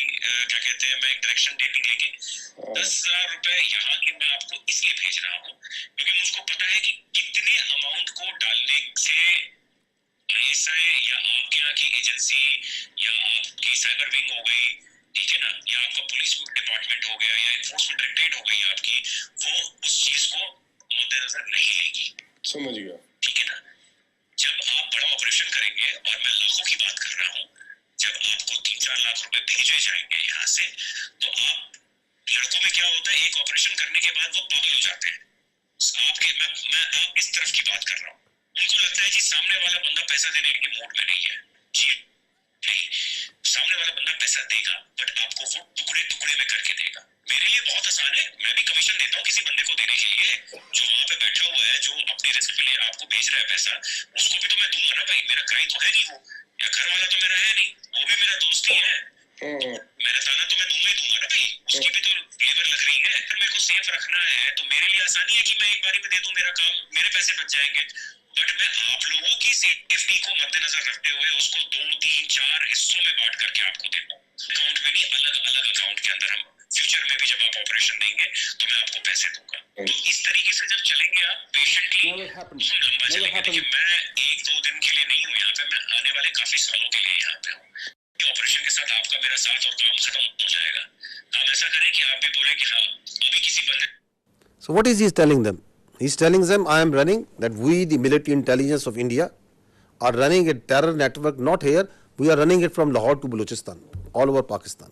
क्या कहते हैं, मैं एक डायरेक्शन देने लेके 10,000 रुपए यहाँ के मैं आपको इसलिए भेज रहा हूँ क्योंकि मुझको पता है कि कितने अमाउंट को डालने से ISI या आपके यहाँ की एजेंसी या आपकी साइबर विंग हो गई, ठीक है ना, या आपका पुलिस डिपार्टमेंट हो गया या एनफोर्समेंट डायरेक्टरेट हो गई आपकी, वो उस चीज को मद्देनजर नहीं लेगी। समझ गया। ठीक है ना, जब आप बड़ा ऑपरेशन करेंगे और मैं लाखों की बात कर रहा हूँ, जब आपको 3-4 लाख रुपए भेजे जाएंगे यहाँ से, तो आप लड़कों में क्या होता है, एक ऑपरेशन करने के बाद वो पागल हो जाते हैं। मैं आप इस तरफ की बात कर रहा हूँ, उनको लगता है जी सामने वाला बंदा पैसा देने के मूड में नहीं है। जी नहीं, सामने वाला बंदा पैसा देगा बट आपको वो टुकड़े टुकड़े में करके देगा। मेरे लिए बहुत आसान है, मैं भी कमीशन देता हूँ किसी बंदे को देने के लिए, जो वहां पे बैठा हुआ है, जो अपने रिस्क पे ले आपको भेज रहा है पैसा, उसको भी तो मैं दूंगा ना भाई, मेरा क्राइम तो है नहीं वो, या घर वाला तो मेरा है नहीं, वो भी मेरा दोस्त ही है, मेरा ताना तो मैं दूंगा ही दूंगा ना भाई, उसकी भी तो लेबर लग रही है। फिर मेरे को सेफ रखना है तो मेरे लिए आसानी है कि मैं एक बारी में दे दूं, मेरा काम, मेरे पैसे बच जाएंगे। बट मैं आप लोगों की सेफ्टी को मद्देनजर रखते हुए उसको 2-3-4 हिस्सों में बांट करके आपको देता हूँ, अकाउंट में नहीं, अलग अलग अकाउंट के अंदर। हम फ्यूचर में भी जब आप ऑपरेशन देंगे तो मैं आपको पैसे दूंगा। तो इस तरीके से जब चलेंगे आप पेशेंटली, हम लंबा चलेंगे। देखिए मैं 1-2 दिन के लिए नहीं हूँ यहाँ पे, मैं आने वाले काफी सालों के लिए यहाँ पे हूँ। ऑपरेशन के साथ आपका मेरा साथ और काम खत्म हो जाएगा। हम ऐसा करें कि आप भी बोले कि हाँ अभी किसी बंदे। So what is he telling them? He's telling them, I am running, that we, the military intelligence of India, are running a terror network, not here, we are running it from Lahore to Balochistan, all over Pakistan.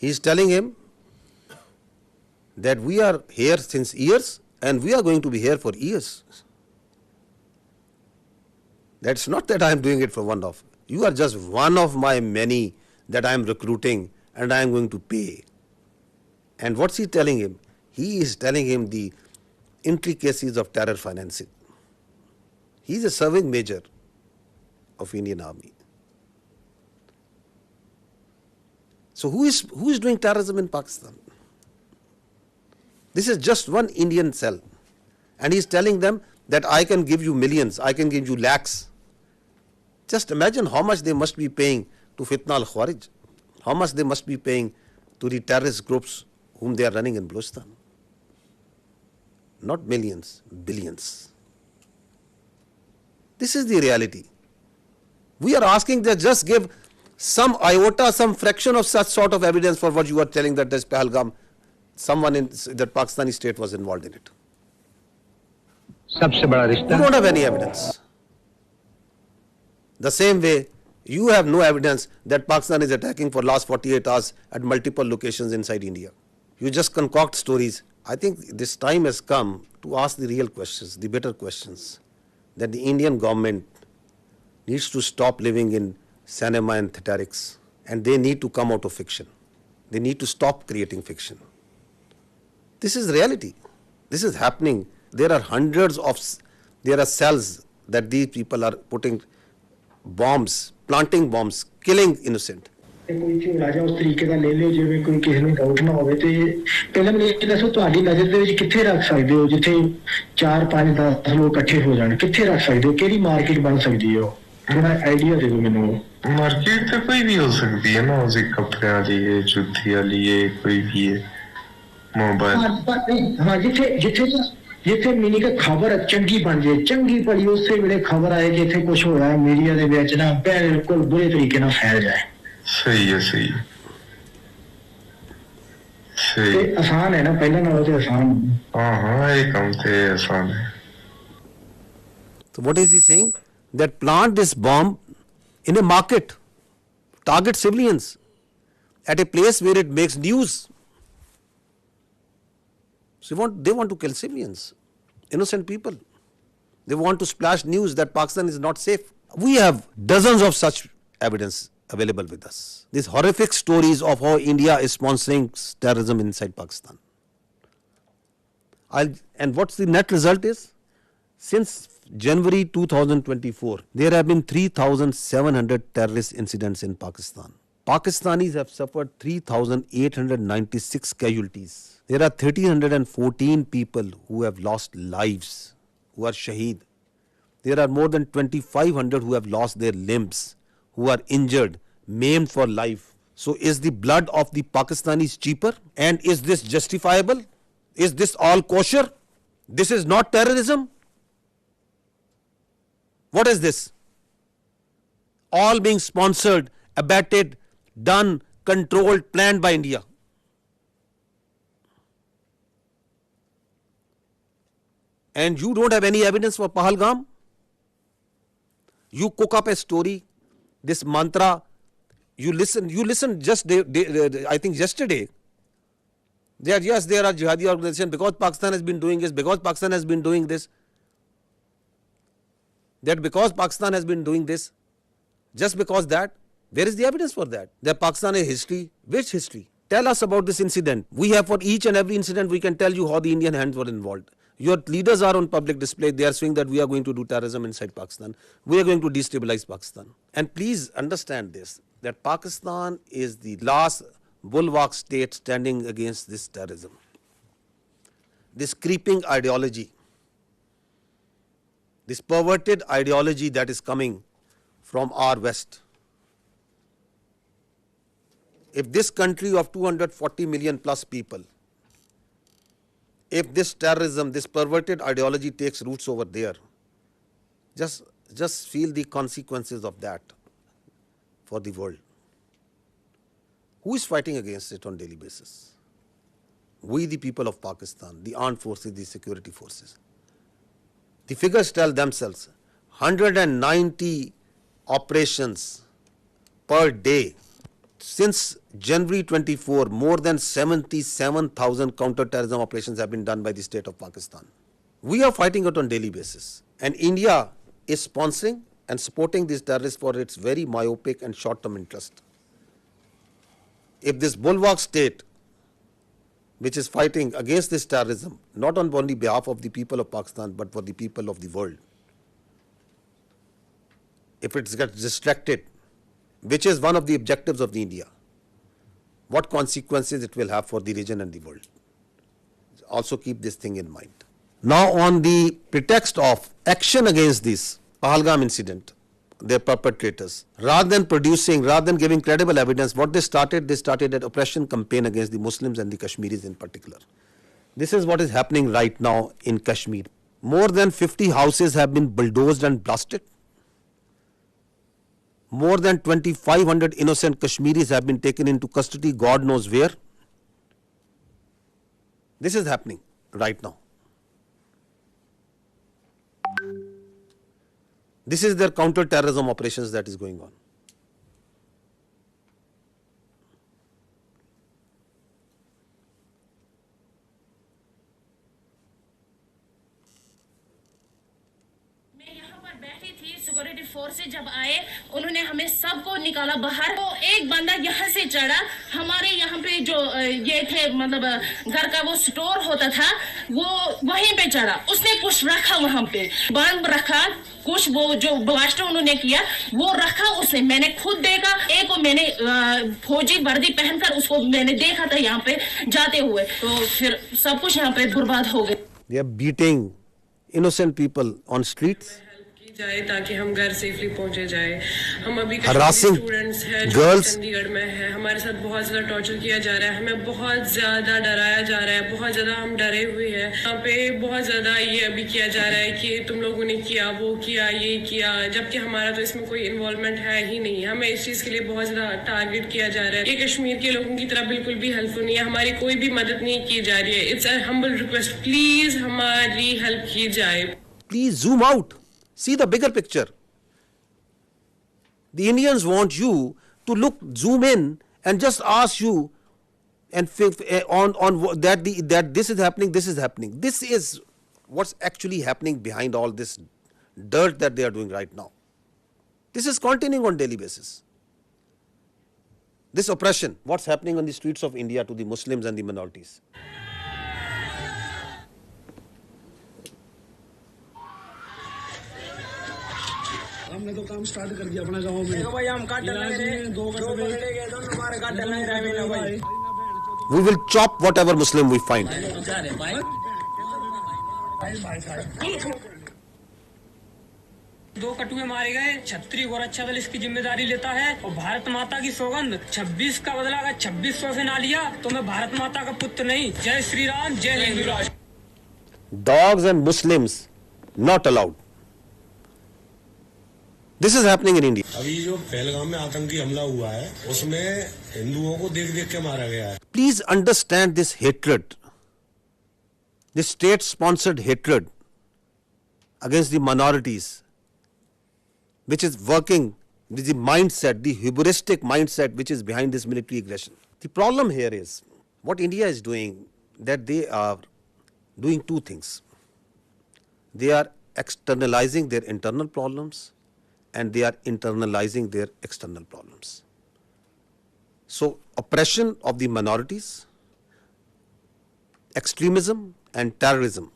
He is telling him that we are here since years and we are going to be here for years. That's not that I am doing it for one-off. You are just one of my many that I am recruiting and I am going to pay. And what's he telling him? He is telling him the intricacies of terror financing. He is a serving major of Indian Army. So who is doing terrorism in Pakistan? This is just one Indian cell. And he is telling them that I can give you millions, I can give you lakhs. Just imagine how much they must be paying to Fitna al-Khawarij, how much they must be paying to the terrorist groups whom they are running in Balochistan. Not millions, billions. This is the reality. We are asking that just give some iota, some fraction of such sort of evidence for what you are telling that this PAHALGAM, someone in that Pakistani state was involved in it. You don't have any evidence. The same way, you have no evidence that Pakistan is attacking for last 48 hours at multiple locations inside India. You just concoct stories. I think this time has come to ask the real questions, the better questions, that the Indian government needs to stop living in cinema and theatrics, and they need to come out of fiction. They need to stop creating fiction. This is reality. This is happening. There are there are cells that these people are putting bombs, planting bombs, killing innocent. ਕੋਈ ਝੋਲਾ ਜਾਂ ਉਸ ਤਰੀਕੇ ਦਾ ਲੈ ਲਿਓ ਜਿਵੇਂ ਕੋਈ ਕਿਸੇ ਨੂੰ ਡਾਊਟ ਨਾ ਹੋਵੇ। ਤੇ ਪਹਿਲਾਂ ਮੈਨੂੰ ਇਹ ਦੱਸੋ ਤੁਹਾਡੀ ਨਜ਼ਰ ਦੇ ਵਿੱਚ ਕਿੱਥੇ ਰੱਖ ਸਕਦੇ ਹੋ ਜਿੱਥੇ 4-5-10 ਲੋਕ ਇਕੱਠੇ ਹੋ ਜਾਣ, ਕਿੱਥੇ ਰੱਖ ਸਕਦੇ ਹੋ, ਕਿਹੜੀ ਮਾਰਕੀਟ ਬਣ ਸਕਦੀ ਹੈ? ਥੋੜਾ ਆਈਡੀਆ ਦੇ ਦਿਓ ਮੈਨੂੰ। ਮਾਰਕੀਟ ਤਾਂ ਕੋਈ ਵੀ ਹੋ ਸਕਦੀ ਹੈ ਨਾ, ਉਸੇ ਕੱਪੜਿਆਂ ਦੀ ਹੈ, ਜੁੱਤੀ ਵਾਲੀ ਹੈ, ਕੋਈ ਵੀ ਹੈ, ਮੋਬਾਈਲ। ਹਾਂ ਜਿੱਥੇ ਮੀਨਿੰਗ ਖਬਰ ਚੰਗੀ ਬਣ ਜੇ, ਚੰਗੀ ਭਲੀ ਉਸੇ ਵੇਲੇ ਖਬਰ ਆਏ ਕਿ ਇੱਥੇ ਕੁਝ ਹੋਇਆ ਮੀਡੀਆ ਦੇ ਵਿੱਚ ਨਾ ਬਿਲਕੁਲ ਬੁਰੇ ਤਰੀਕੇ ਨਾਲ ਫੈਲ ਜਾਏ। ਸਹੀ ਹੈ, ਸਹੀ ਤੇ ਆਸਾਨ ਹੈ ਨਾ, ਪਹਿਲਾਂ ਨਾਲੋਂ ਤੇ ਆਸਾਨ। ਹਾਂ ਇਹ ਕੰਮ ਤੇ ਆਸਾਨ ਹੈ। So what is he saying? That plant this bomb in a market. target civilians at a place where it makes news. So they want to kill civilians, innocent people. They want to splash news that Pakistan is not safe. We have dozens of such evidence available with us. These horrific stories of how India is sponsoring terrorism inside Pakistan. And what's the net result is? Since January 2024, there have been 3,700 terrorist incidents in Pakistan. Pakistanis have suffered 3,896 casualties. There are 1,314 people who have lost lives, who are shaheed. There are more than 2,500 who have lost their limbs, who are injured, maimed for life. So is the blood of the Pakistanis cheaper? And is this justifiable? Is this all kosher? This is not terrorism? What is this? All being sponsored, abetted, done, controlled, planned by India. And you don't have any evidence for Pahalgam? You cook up a story, this mantra, you listen just, I think yesterday, there are jihadi organizations, because Pakistan has been doing this, because Pakistan has been doing this, that because Pakistan has been doing this, just because that, where is the evidence for that? That Pakistan has history. Which history? Tell us about this incident. We have, for each and every incident, we can tell you how the Indian hands were involved. Your leaders are on public display. They are saying that we are going to do terrorism inside Pakistan. We are going to destabilize Pakistan. And please understand this, that Pakistan is the last bulwark state standing against this terrorism. This creeping ideology, this perverted ideology that is coming from our West. If this country of 240 million plus people, if this terrorism, this perverted ideology takes roots over there, just feel the consequences of that for the world. Who is fighting against it on a daily basis? We, the people of Pakistan, the armed forces, the security forces. The figures tell themselves, 190 operations per day. Since January 24, more than 77,000 counter-terrorism operations have been done by the state of Pakistan. We are fighting it on a daily basis. And India is sponsoring and supporting these terrorists for its very myopic and short-term interest. If this bulwark state, which is fighting against this terrorism, not on only behalf of the people of Pakistan, but for the people of the world, if it gets distracted, which is one of the objectives of the India, what consequences it will have for the region and the world. Also keep this thing in mind. Now, on the pretext of action against this Pahalgam incident, their perpetrators, rather than giving credible evidence, what they started an oppression campaign against the Muslims and the Kashmiris in particular. This is what is happening right now in Kashmir. More than 50 houses have been bulldozed and blasted. More than 2,500 innocent Kashmiris have been taken into custody, God knows where. This is happening right now. This is their counter-terrorism operations that is going on. Security forces जब आए उन्होंने हमें सबको निकाला बाहर। तो एक बंदा यहाँ से चढ़ा, हमारे यहाँ पे जो ये थे मतलब घर का वो स्टोर होता था, वो वहीं पे चढ़ा, उसने कुछ रखा वहाँ पे, बम रखा, कुछ वो जो ब्लास्ट उन्होंने किया वो रखा उसने, मैंने खुद देखा। एक को मैंने फौजी वर्दी पहनकर उसको मैंने देखा था यहाँ पे जाते हुए, तो फिर सब कुछ यहाँ पे बर्बाद हो गया। They are beating innocent people on streets. जाए ताकि हम घर सेफली पहुंचे जाए। हम अभी स्टूडेंट्स हैं जो चंडीगढ़ में है, हमारे साथ बहुत ज्यादा टॉर्चर किया जा रहा है, हमें बहुत ज्यादा डराया जा रहा है, बहुत ज्यादा हम डरे हुए हैं। यहाँ पे बहुत ज्यादा ये अभी किया जा रहा है कि तुम लोगों ने किया, वो किया, ये किया, जबकि हमारा तो इसमें कोई इन्वॉल्वमेंट है ही नहीं। हमें इस चीज के लिए बहुत ज्यादा टारगेट किया जा रहा है। ये कश्मीर के लोगों की तरह बिल्कुल भी हेल्पफुल नहीं है, हमारी कोई भी मदद नहीं की जा रही है। It's a humble request, please हमारी हेल्प की जाए। Please zoom out. See the bigger picture. The Indians want you to zoom in and just ask you and that this is happening, this is happening. This is what's actually happening behind all this dirt that they are doing right now. This is continuing on daily basis. This oppression, what's happening on the streets of India to the Muslims and the minorities. हमने तो काम start कर दिया अपने गांव में। देखो भाई हम काट डालेंगे, दो पकड़े गए दोनों हमारे काट डालेंगे भाई। We will chop whatever Muslim we find. दो कटुए मारे गए, छत्री और अच्छा दल इसकी जिम्मेदारी लेता है और भारत माता की सौगंध 26 का बदला अगर 2600 से ना लिया तो मैं भारत माता का पुत्र नहीं। जय श्री राम, जय हिंद राष्ट्र। Dogs and Muslims not allowed. This is happening in India. अभी जो पहलगाम में आतंकी हमला हुआ है उसमें हिंदुओं को देख-देख के मारा गया है. Please understand this hatred, this state-sponsored hatred against the minorities, which is working with the mindset, the hubristic mindset which is behind this military aggression. The problem here is what India is doing, that they are doing two things. They are externalizing their internal problems and they are internalizing their external problems. So, oppression of the minorities, extremism and terrorism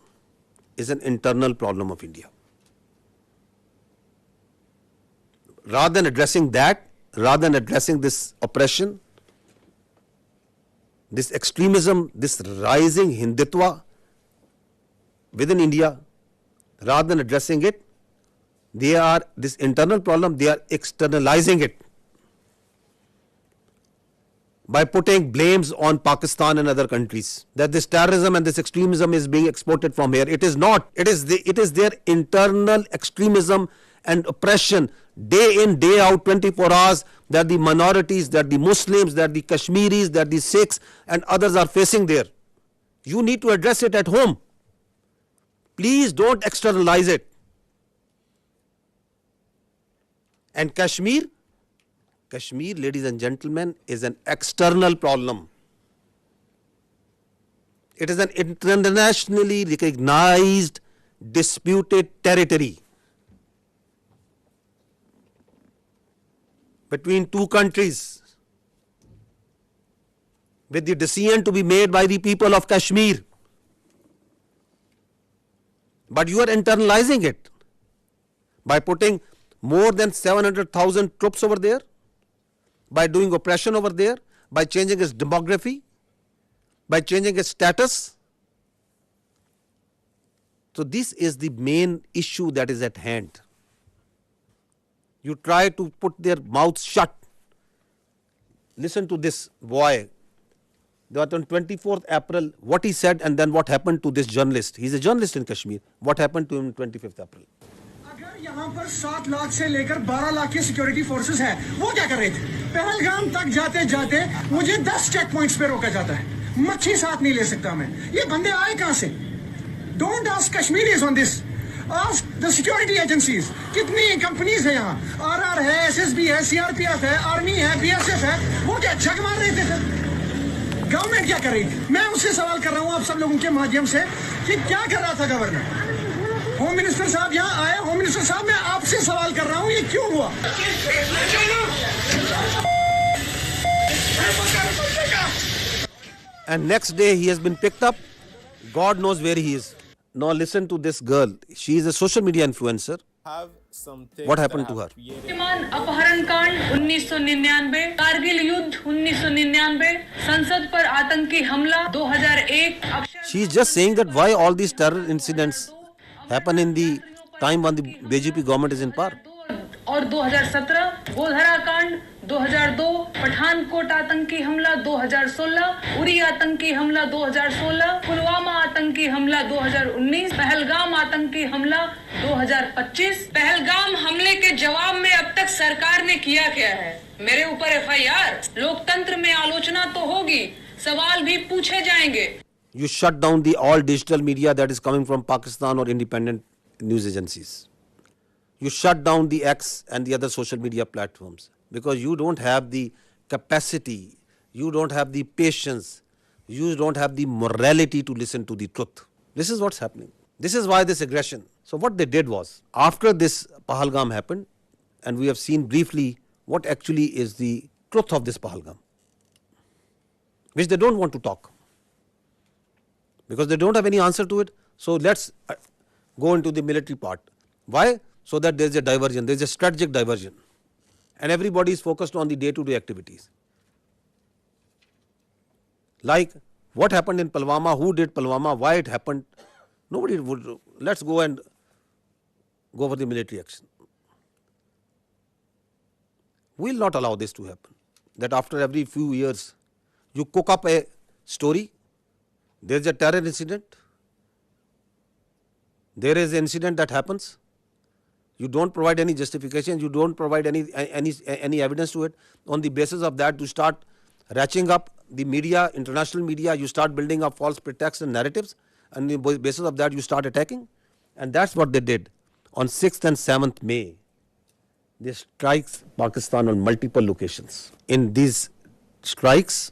is an internal problem of India. Rather than addressing that, rather than addressing this oppression, this extremism, this rising Hindutva within India, rather than addressing it, they are, this internal problem, they are externalizing it by putting blames on Pakistan and other countries, that this terrorism and this extremism is being exported from here. It is not. It is their internal extremism and oppression day in, day out, 24 hours, that the minorities, that the Muslims, that the Kashmiris, that the Sikhs and others are facing there. You need to address it at home. Please don't externalize it. And Kashmir, ladies and gentlemen, is an external problem. It is an internationally recognized disputed territory between two countries, with the decision to be made by the people of Kashmir. But you are internalizing it by putting more than 700,000 troops over there, by doing oppression over there, by changing its demography, by changing its status. So this is the main issue that is at hand. You try to put their mouths shut. Listen to this boy. That on 24th April, what he said and then what happened to this journalist. He's a journalist in Kashmir. What happened to him on 25th April? अगर यहाँ पर 7 लाख से लेकर 12 लाख की security forces हैं, वो क्या कर रहे थे? पहलगाम तक जाते जाते मुझे 10 चेक पॉइंट्स पे रोका जाता है, मच्छी साथ नहीं ले सकता मैं. ये बंदे आए कहाँ से? Don't ask Kashmiris on this. Ask the security agencies. कितनी कंपनीज है यहाँ? RR है, SSB है, CRPF है, आर्मी है, BSF है. वो क्या झक मार रहे थे सर? गवर्नमेंट क्या कर रही थी? मैं उससे सवाल कर रहा हूँ आप सब लोगों के माध्यम से कि क्या कर रहा था गवर्नर? होम मिनिस्टर साहब यहाँ आए. होम मिनिस्टर साहब मैं आपसे सवाल कर रहा हूँ, ये क्यों हुआ? And next day he has been picked up. God knows where he is. Now listen to this girl. She is a social media influencer. What happened to her? अपहरण कांड 1999, कारगिल युद्ध 1999, संसद पर आतंकी हमला 2001. She is just saying that why all these terror incidents happen in the time when the BJP government is in power. और 2017 गोधरा कांड 2002, पठानकोट आतंकी हमला 2016, उरी आतंकी हमला 2016, पुलवामा आतंकी हमला 2019, पहलगाम आतंकी हमला 2025. पहलगाम हमले के जवाब में अब तक सरकार ने किया क्या है? मेरे ऊपर FIR. लोकतंत्र में आलोचना तो होगी, सवाल भी पूछे जाएंगे. You shut down the all digital media that is coming from Pakistan or independent news agencies. You shut down the X and the other social media platforms. because you don't have the capacity, you don't have the patience, you don't have the morality to listen to the truth. This is what's happening. This is why this aggression. So what they did was, after this Pahalgam happened, and we have seen briefly what actually is the truth of this Pahalgam, which they don't want to talk, because they don't have any answer to it. So let's go into the military part. Why? So that there is a diversion, there is a strategic diversion, and everybody is focused on the day-to-day activities. Like what happened in Pulwama, who did Pulwama, why it happened, nobody would. Let's go and go for the military action. We will not allow this to happen, that after every few years you cook up a story, there is a terror incident, there is an incident that happens, you don't provide any justification, you don't provide any evidence to it. On the basis of that, you start ratcheting up the media, international media, you start building up false pretexts and narratives, and on the basis of that you start attacking. And that's what they did. On 6th and 7th May, they strikes Pakistan on multiple locations. In these strikes,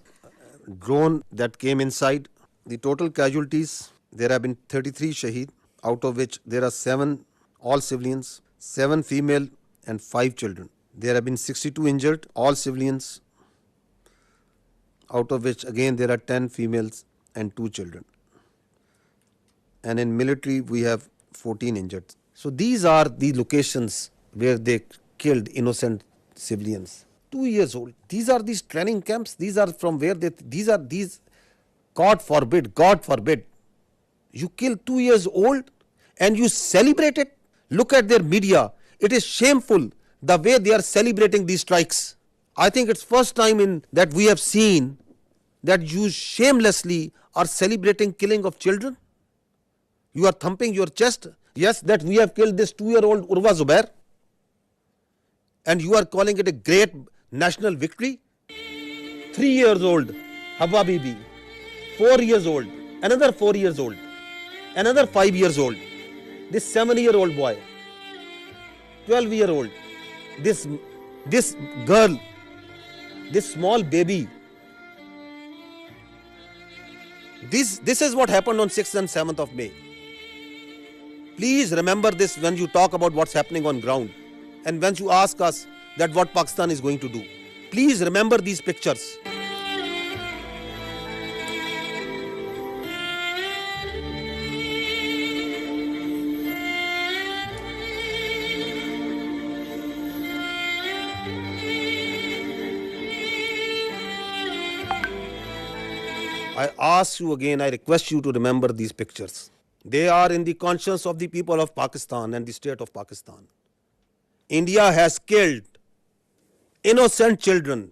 drone that came inside, the total casualties, there have been 33 shaheed, out of which there are 7 all civilians, 7 female and 5 children. There have been 62 injured, all civilians, out of which again there are 10 females and 2 children. And in military we have 14 injured. So these are the locations where they killed innocent civilians. 2 years old. These are these training camps. These are from where these, God forbid, you kill 2 years old and you celebrate it. Look at their media. It is shameful the way they are celebrating these strikes. I think it's first time that we have seen that you shamelessly are celebrating killing of children. You are thumping your chest. Yes, that we have killed this 2-year-old Urwa Zubair, and you are calling it a great national victory. 3 years old Hawa Bibi, 4 years old, another 4 years old, another 5 years old, this 7-year-old boy, 12-year-old, this girl, this small baby. This is what happened on 6th and 7th of May. Please remember this when you talk about what's happening on ground, and when you ask us that what Pakistan is going to do. Please remember these pictures. I ask you again, I request you to remember these pictures. They are in the conscience of the people of Pakistan and the state of Pakistan. India has killed innocent children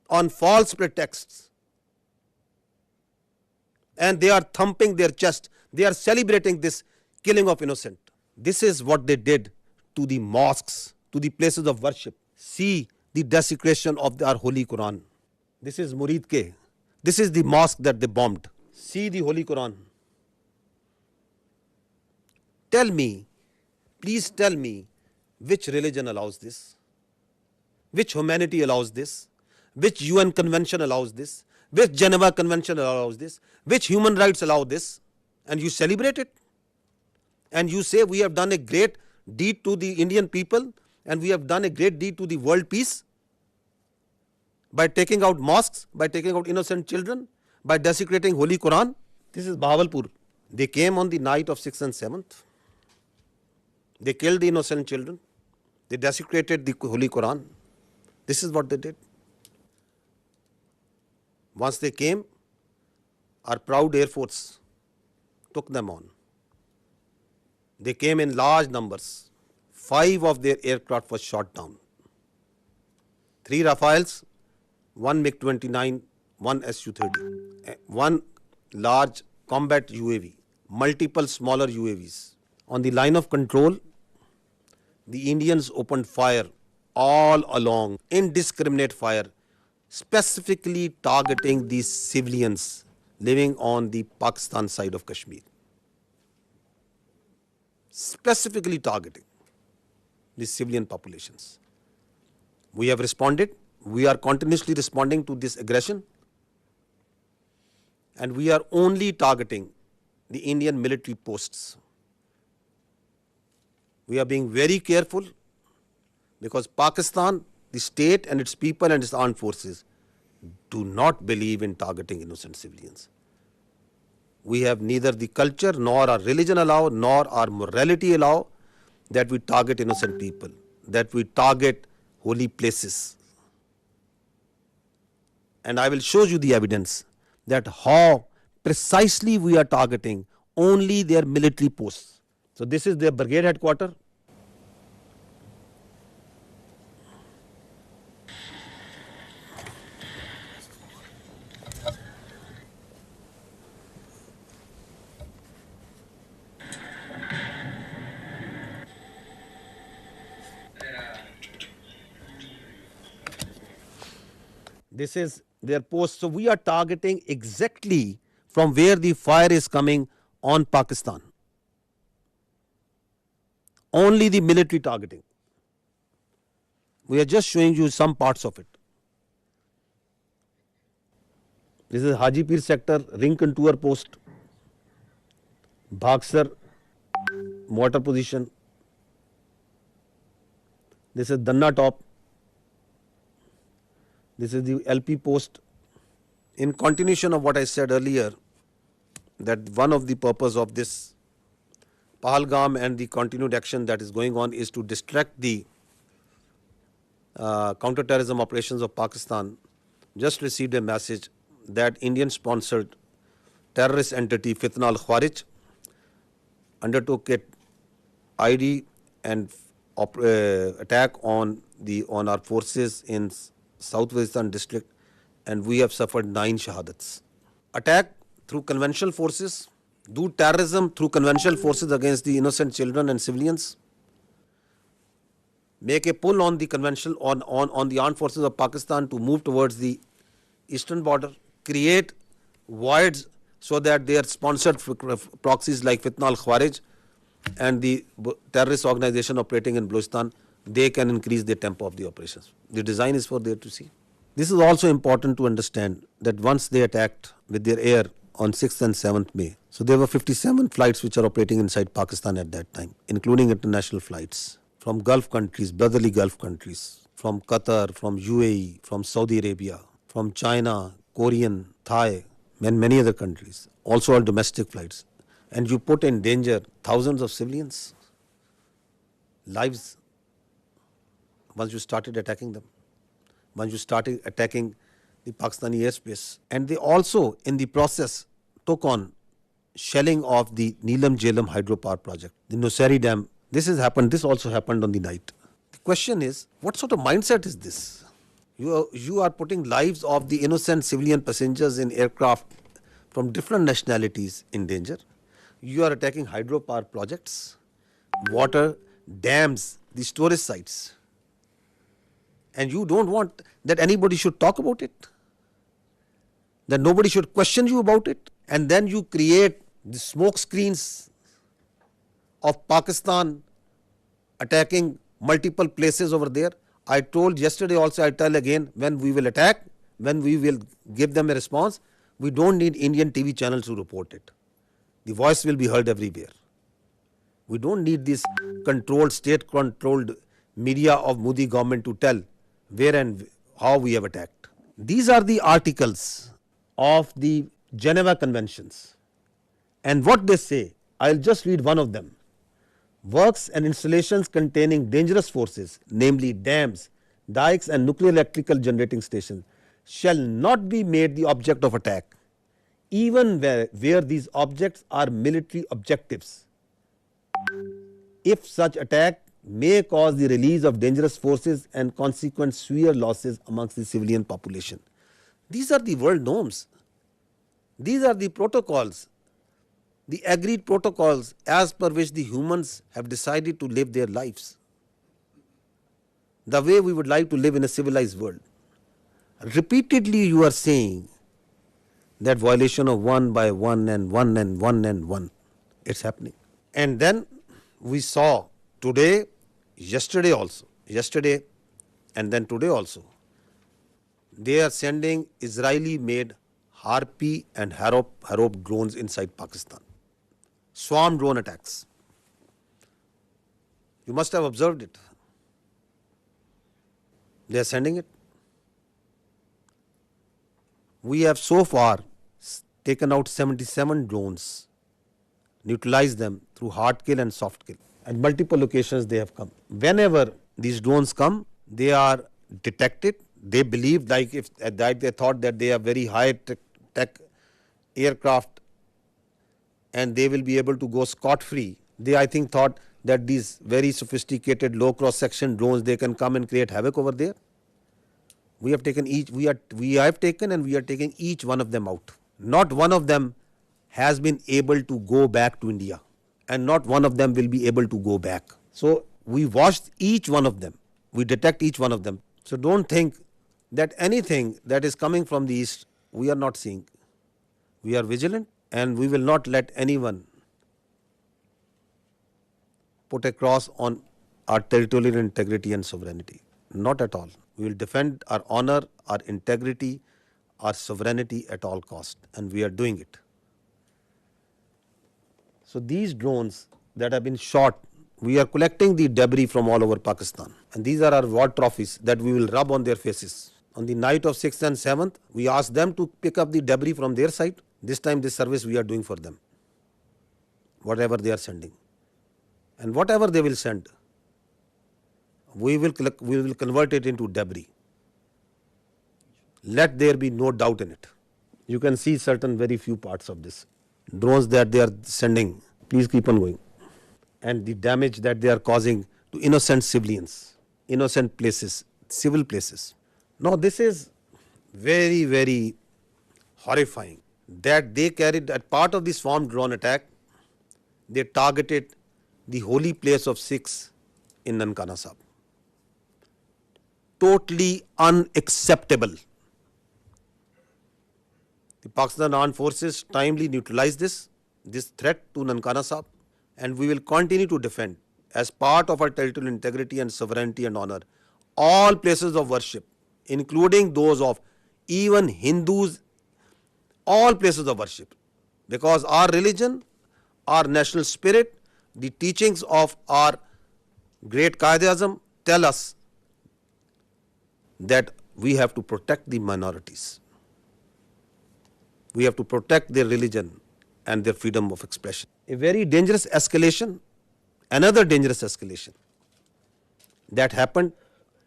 on false pretexts, and they are thumping their chest. They are celebrating this killing of innocent. This is what they did to the mosques, to the places of worship. See the desecration of our Holy Quran. This is Murid Ke. This is the mosque that they bombed. See the Holy Quran. Tell me, please tell me, which religion allows this? Which humanity allows this? Which UN convention allows this? Which Geneva convention allows this? Which human rights allow this? And you celebrate it? And you say we have done a great deed to the Indian people, and we have done a great deed to the world peace by taking out mosques, by taking out innocent children, by desecrating Holy Quran. This is Bahawalpur. They came on the night of 6th and 7th. They killed the innocent children. They desecrated the Holy Quran. This is what they did. Once they came, our proud Air Force took them on. They came in large numbers. 5 of their aircraft was shot down. 3 Rafales, 1 MiG-29, 1 Su-30, 1 large combat UAV, multiple smaller UAVs. On the line of control, the Indians opened fire all along, indiscriminate fire, specifically targeting these civilians living on the Pakistan side of Kashmir. Specifically targeting the civilian populations. We have responded. We are continuously responding to this aggression. And we are only targeting the Indian military posts. We are being very careful because Pakistan, the state and its people and its armed forces do not believe in targeting innocent civilians. We have neither the culture nor our religion allow nor our morality allow that we target innocent people, that we target holy places. And I will show you the evidence that how precisely we are targeting only their military posts. So this is their brigade headquarters. This is their post. So we are targeting exactly from where the fire is coming on Pakistan. Only the military targeting. We are just showing you some parts of it. This is Hajipir sector, ring contour post, Bhagsar, mortar position. This is Danna top. This is the LP post. In continuation of what I said earlier, that one of the purpose of this Pahalgam and the continued action that is going on is to distract the counter-terrorism operations of Pakistan. Just received a message that Indian-sponsored terrorist entity Fitna al-Khawarij undertook an ID and attack on our forces in South Waziristan district, and we have suffered 9 shahadats. Attack through conventional forces, do terrorism through conventional forces against the innocent children and civilians, make a pull on the conventional on the armed forces of Pakistan to move towards the eastern border, create voids so that their sponsored proxies like Fitna al-Khawarij and the terrorist organization operating in Balochistan, they can increase the tempo of the operations. The design is for there to see. This is also important to understand that once they attacked with their air on 6th and 7th May, so there were 57 flights which are operating inside Pakistan at that time, including international flights from Gulf countries, brotherly Gulf countries, from Qatar, from UAE, from Saudi Arabia, from China, Korean, Thai, and many other countries, also all domestic flights. And you put in danger thousands of civilians' lives once you started attacking them, once you started attacking the Pakistani airspace. And they also, in the process, took on shelling of the Neelam Jhelum hydropower project, the Nusari Dam. This also happened on the night. The question is, what sort of mindset is this? You are putting lives of the innocent civilian passengers in aircraft from different nationalities in danger. You are attacking hydropower projects, water, dams, the storage sites. And you don't want that anybody should talk about it, that nobody should question you about it. And then you create the smoke screens of Pakistan attacking multiple places over there. I told yesterday also, I tell again, when we will attack, when we will give them a response, we don't need Indian TV channels to report it. The voice will be heard everywhere. We don't need this controlled, state-controlled media of Modi government to tell where and how we have attacked. These are the articles of the Geneva Conventions. And what they say, I'll just read one of them. Works and installations containing dangerous forces, namely dams, dikes and nuclear electrical generating stations, shall not be made the object of attack, even where these objects are military objectives, if such attack may cause the release of dangerous forces and consequent severe losses amongst the civilian population. These are the world norms. These are the protocols, the agreed protocols as per which the humans have decided to live their lives, the way we would like to live in a civilized world. Repeatedly you are saying that violation of 1 by 1 and 1 and 1 and 1. It's happening. And then we saw today, yesterday also. Yesterday and then today also, they are sending Israeli-made Harpy and Harop drones inside Pakistan. Swarm drone attacks. You must have observed it. They are sending it. We have so far taken out 77 drones, neutralized them through hard kill and soft kill. At multiple locations they have come. Whenever these drones come, they are detected. They believe, like if that they thought that they are very high tech aircraft and they will be able to go scot-free. They, I think, thought that these very sophisticated low cross-section drones, they can come and create havoc over there. We have taken we have taken and we are taking each one of them out. Not one of them has been able to go back to India, and not one of them will be able to go back. So we watched each one of them. We detect each one of them. So don't think that anything that is coming from the east, we are not seeing. We are vigilant and we will not let anyone put a cross on our territorial integrity and sovereignty. Not at all. We will defend our honor, our integrity, our sovereignty at all cost, and we are doing it. So these drones that have been shot, we are collecting the debris from all over Pakistan, and these are our war trophies that we will rub on their faces. On the night of 6th and 7th, we asked them to pick up the debris from their side. This time this service we are doing for them, whatever they are sending. And whatever they will send, we will convert it into debris. Let there be no doubt in it. You can see certain very few parts of this. Drones that they are sending, please keep on going. And the damage that they are causing to innocent civilians, innocent places, civil places. Now this is very, very horrifying that they carried, as part of the swarm drone attack, they targeted the holy place of Sikhs in Nankana Sahib. Totally unacceptable. The Pakistan Armed Forces timely neutralized this threat to Nankana Sahib, and we will continue to defend, as part of our territorial integrity and sovereignty and honor, all places of worship, including those of even Hindus, all places of worship. Because our religion, our national spirit, the teachings of our great Qaid-e-Azam tell us that we have to protect the minorities. We have to protect their religion and their freedom of expression. A very dangerous escalation, another dangerous escalation that happened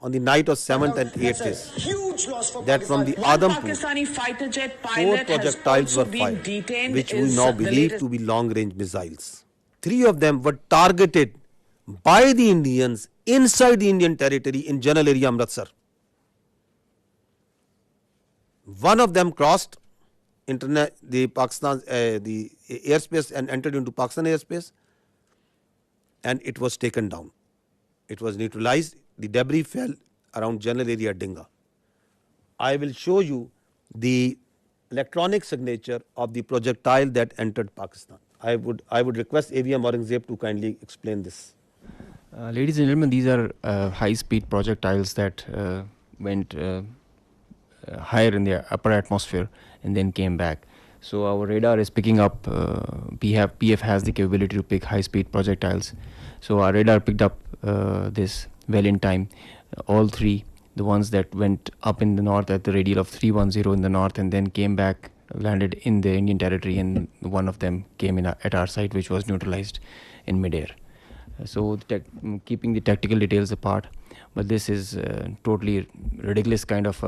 on the night of 7th and 8th is that from the Adampur, 4 projectiles were fired, which we now believe to be long-range missiles. 3 of them were targeted by the Indians inside the Indian territory in general area Amritsar. One of them crossed the airspace and entered into Pakistan airspace, and it was taken down. It was neutralized. The debris fell around general area Dinga. I will show you the electronic signature of the projectile that entered Pakistan. I would request AVM Aurangzeb to kindly explain this. Ladies and gentlemen, these are high-speed projectiles that went higher in the upper atmosphere and then came back. So our radar is picking up, PAF has the capability to pick high-speed projectiles. So our radar picked up this well in time. All 3, the ones that went up in the north at the radial of 310 in the north and then came back, landed in the Indian territory, and one of them came in at our site, which was neutralized in midair. So keeping the tactical details apart, but this is totally ridiculous kind of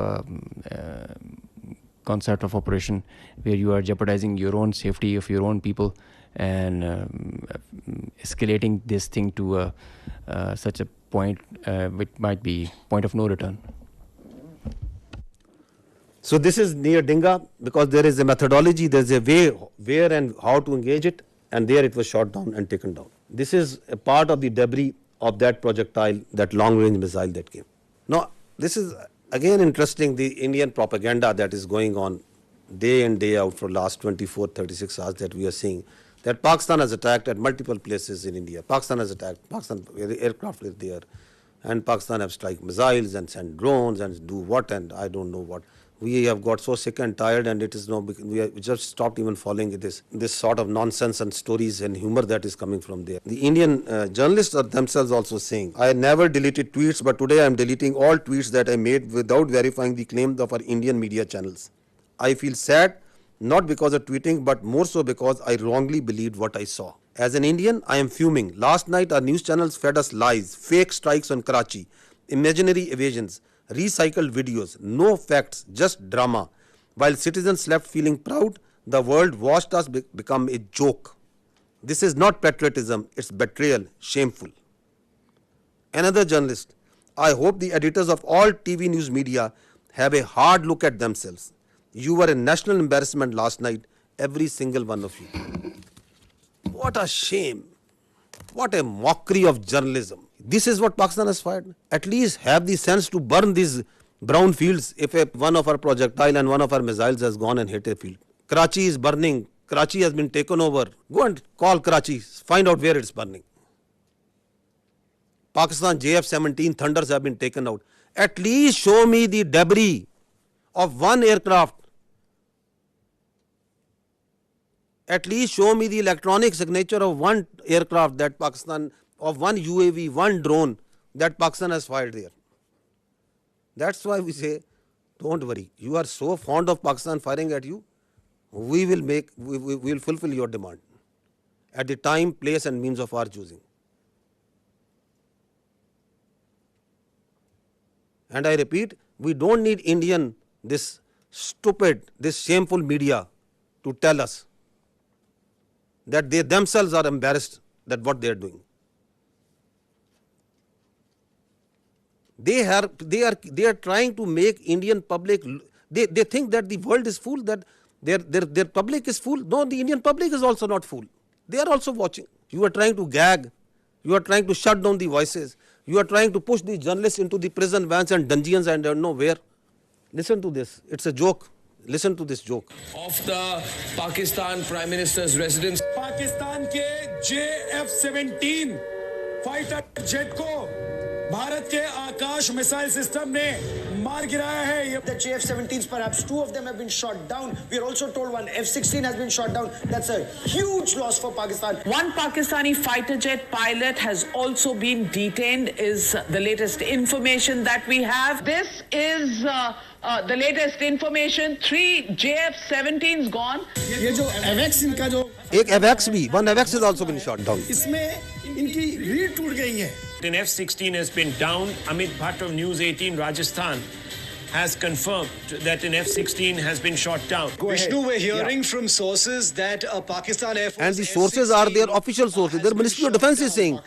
concept of operation where you are jeopardizing your own safety of your own people and escalating this thing to such a point which might be point of no return. So this is near Dinga, because there is a methodology, there is a way where and how to engage it, and there it was shot down and taken down. This is a part of the debris of that projectile, that long-range missile that came. Now, this is again interesting, the Indian propaganda that is going on day in, day out for last 24, 36 hours that we are seeing, that Pakistan has attacked at multiple places in India. Pakistan has attacked, Pakistan aircraft is there, And Pakistan have strike missiles and send drones and do what and I don't know what. We have got so sick and tired, and it is now we just stopped even following this sort of nonsense and stories and humor that is coming from there. The Indian journalists are themselves also saying, I never deleted tweets, but today I am deleting all tweets that I made without verifying the claims of our Indian media channels. I feel sad, not because of tweeting, but more so because I wrongly believed what I saw. As an Indian, I am fuming. Last night, our news channels fed us lies, fake strikes on Karachi, imaginary evasions, recycled videos, no facts, just drama. While citizens slept feeling proud, the world watched us become a joke. This is not patriotism, it's betrayal, shameful. Another journalist, I hope the editors of all TV news media have a hard look at themselves. You were a national embarrassment last night, every single one of you. What a shame. What a mockery of journalism. This is what Pakistan has fired. At least have the sense to burn these brown fields if one of our projectile and one of our missiles has gone and hit a field. Karachi is burning. Karachi has been taken over. Go and call Karachi. Find out where it's burning. Pakistan JF-17 Thunders have been taken out. At least show me the debris of one aircraft. At least show me the electronic signature of one aircraft that Pakistan, of one UAV, one drone that Pakistan has fired there. That's why we say, don't worry. You are so fond of Pakistan firing at you, we will fulfill your demand at the time, place and means of our choosing. And I repeat, we don't need this stupid, this shameful media to tell us that they themselves are embarrassed that what they are doing. They are trying to make Indian public, they think that the world is fool, that their public is fool. No, the Indian public is also not fool. They are also watching. You are trying to gag. You are trying to shut down the voices. You are trying to push the journalists into the prison vans and dungeons and don't know where. Listen to this. It's a joke. Listen to this joke. Of the Pakistan Prime Minister's residence. Pakistan के JF-17 fighter jet को भारत के आकाश missile system ने मार गिराया है. The JF-17s, perhaps two of them have been shot down. We are also told one F-16 has been shot down. That's a huge loss for Pakistan. One Pakistani fighter jet pilot has also been detained, is the latest information that we have. This is the latest information. 3 JF-17s gone. ये जो AVAX इनका जो एक AVAX भी, one AVAX has also been shot down. इसमें इनकी रीढ़ टूट गई है. An F-16 has been down. Amit Bhatt of News 18 Rajasthan has confirmed that an F-16 has been shot down. Vishnu, we're hearing from sources that Pakistan Air Force and the sources are their official sources. Their Ministry of Defense is saying,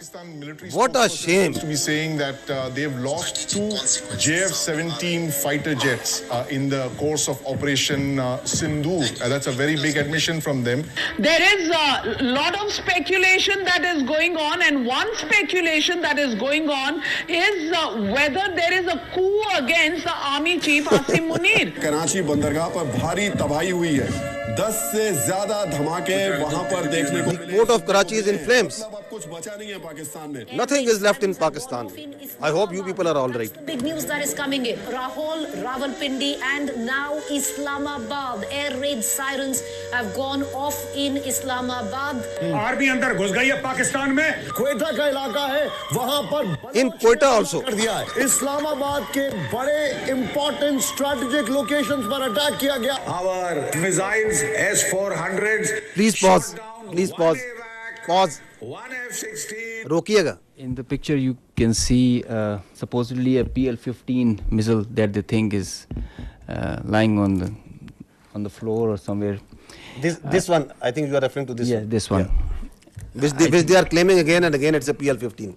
what a shame. To be saying that they've lost 2 JF-17 fighter jets in the course of Operation Sindhu. That's a very big admission from them. There is a lot of speculation that is going on, and one speculation that is going on is whether there is a coup against the army chief Asim Munir. Karachi बंदरगाह पर भारी तबाही हुई है. 10 से ज्यादा धमाके वहां पर देखने को मिले. Port of Karachi is in flames. अब कुछ बचा नहीं है पाकिस्तान में. Nothing is left in Pakistan. I hope you people are all right. Big news that is coming in. Rahul, Rawalpindi and now Islamabad. Air raid sirens have gone off in Islamabad. Army अंदर घुस गई है पाकिस्तान में. क्वेटा का इलाका है, वहां पर in Quetta also कर दिया है. इस्लामाबाद के बड़े important strategic locations पर अटैक किया गया. Our missiles S-400s. Please pause. Please pause. Pause. One F-16. रोकिएगा. In the picture, you can see supposedly a PL-15 missile that they think is lying on the floor or somewhere. This one, I think you are referring to this. Yeah, one. this one. Yeah. Which they are claiming again and again. It's a PL-15.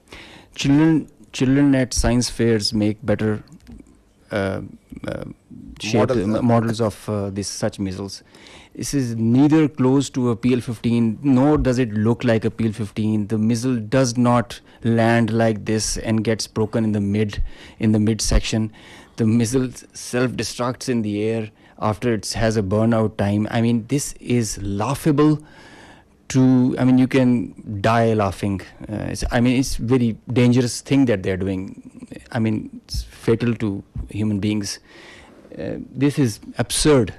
Children at science fairs make better models of such missiles. This is neither close to a PL-15, nor does it look like a PL-15. The missile does not land like this and gets broken in the mid section. The missile self-destructs in the air after it has a burnout time. I mean, this is laughable you can die laughing. It's very dangerous thing that they're doing. It's fatal to human beings. This is absurd,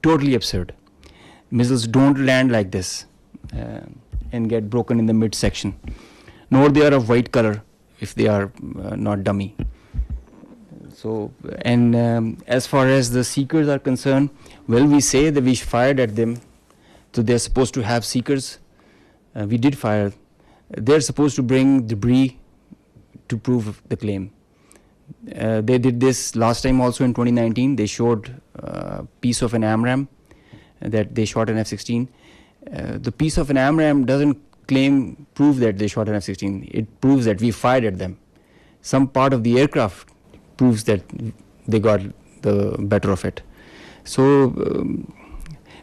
totally absurd. Missiles don't land like this and get broken in the midsection, nor they are of white color if they are not dummy. So, and as far as the seekers are concerned, well, we say that we fired at them, so they're supposed to have seekers. We did fire. They're supposed to bring debris to prove the claim. They did this last time also in 2019. They showed a piece of an AMRAAM that they shot an F-16. The piece of an AMRAAM doesn't prove that they shot an F-16. It proves that we fired at them. Some part of the aircraft proves that they got the better of it. So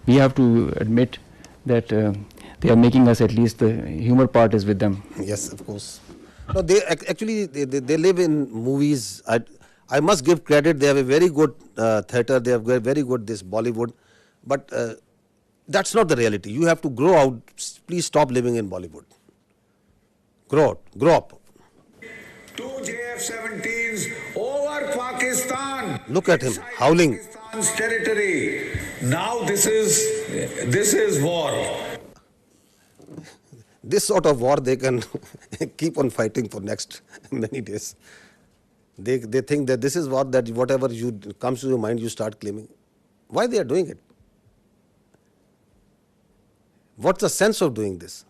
we have to admit that they are making us, at least the humor part is with them. Yes, of course. No, they actually they live in movies. I must give credit. They have a very good theatre. They have very good this Bollywood, but that's not the reality. You have to grow out. Please stop living in Bollywood. Grow up. 2 JF-17s over Pakistan. Look at him howling. Pakistan's territory. Now this is war. This sort of war they can keep on fighting for next many days. They think that this is war, that whatever comes to your mind you start claiming. Why they are doing it? What's the sense of doing this?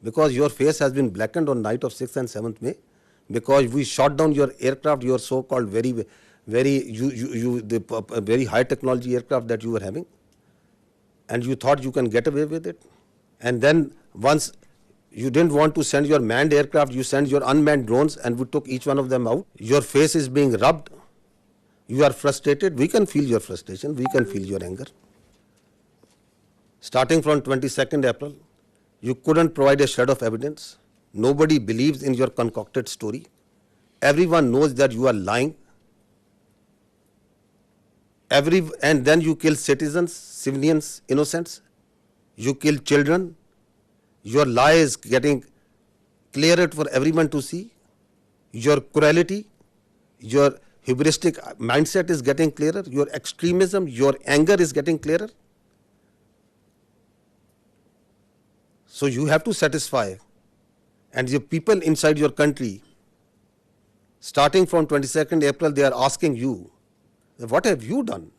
Because your face has been blackened on night of 6th and 7th May. Because we shot down your aircraft, your so-called very high technology aircraft that you were having, and you thought you can get away with it. And then once you didn't want to send your manned aircraft, you sent your unmanned drones, and we took each one of them out. Your face is being rubbed. You are frustrated. We can feel your frustration. We can feel your anger. Starting from 22nd April, you couldn't provide a shred of evidence. Nobody believes in your concocted story. Everyone knows that you are lying. And then you kill citizens, civilians, innocents. You kill children. Your lie is getting clearer for everyone to see. Your cruelty, your hubristic mindset is getting clearer. Your extremism, your anger is getting clearer. So you have to satisfy. And the people inside your country, starting from 22nd April, they are asking you, what have you done?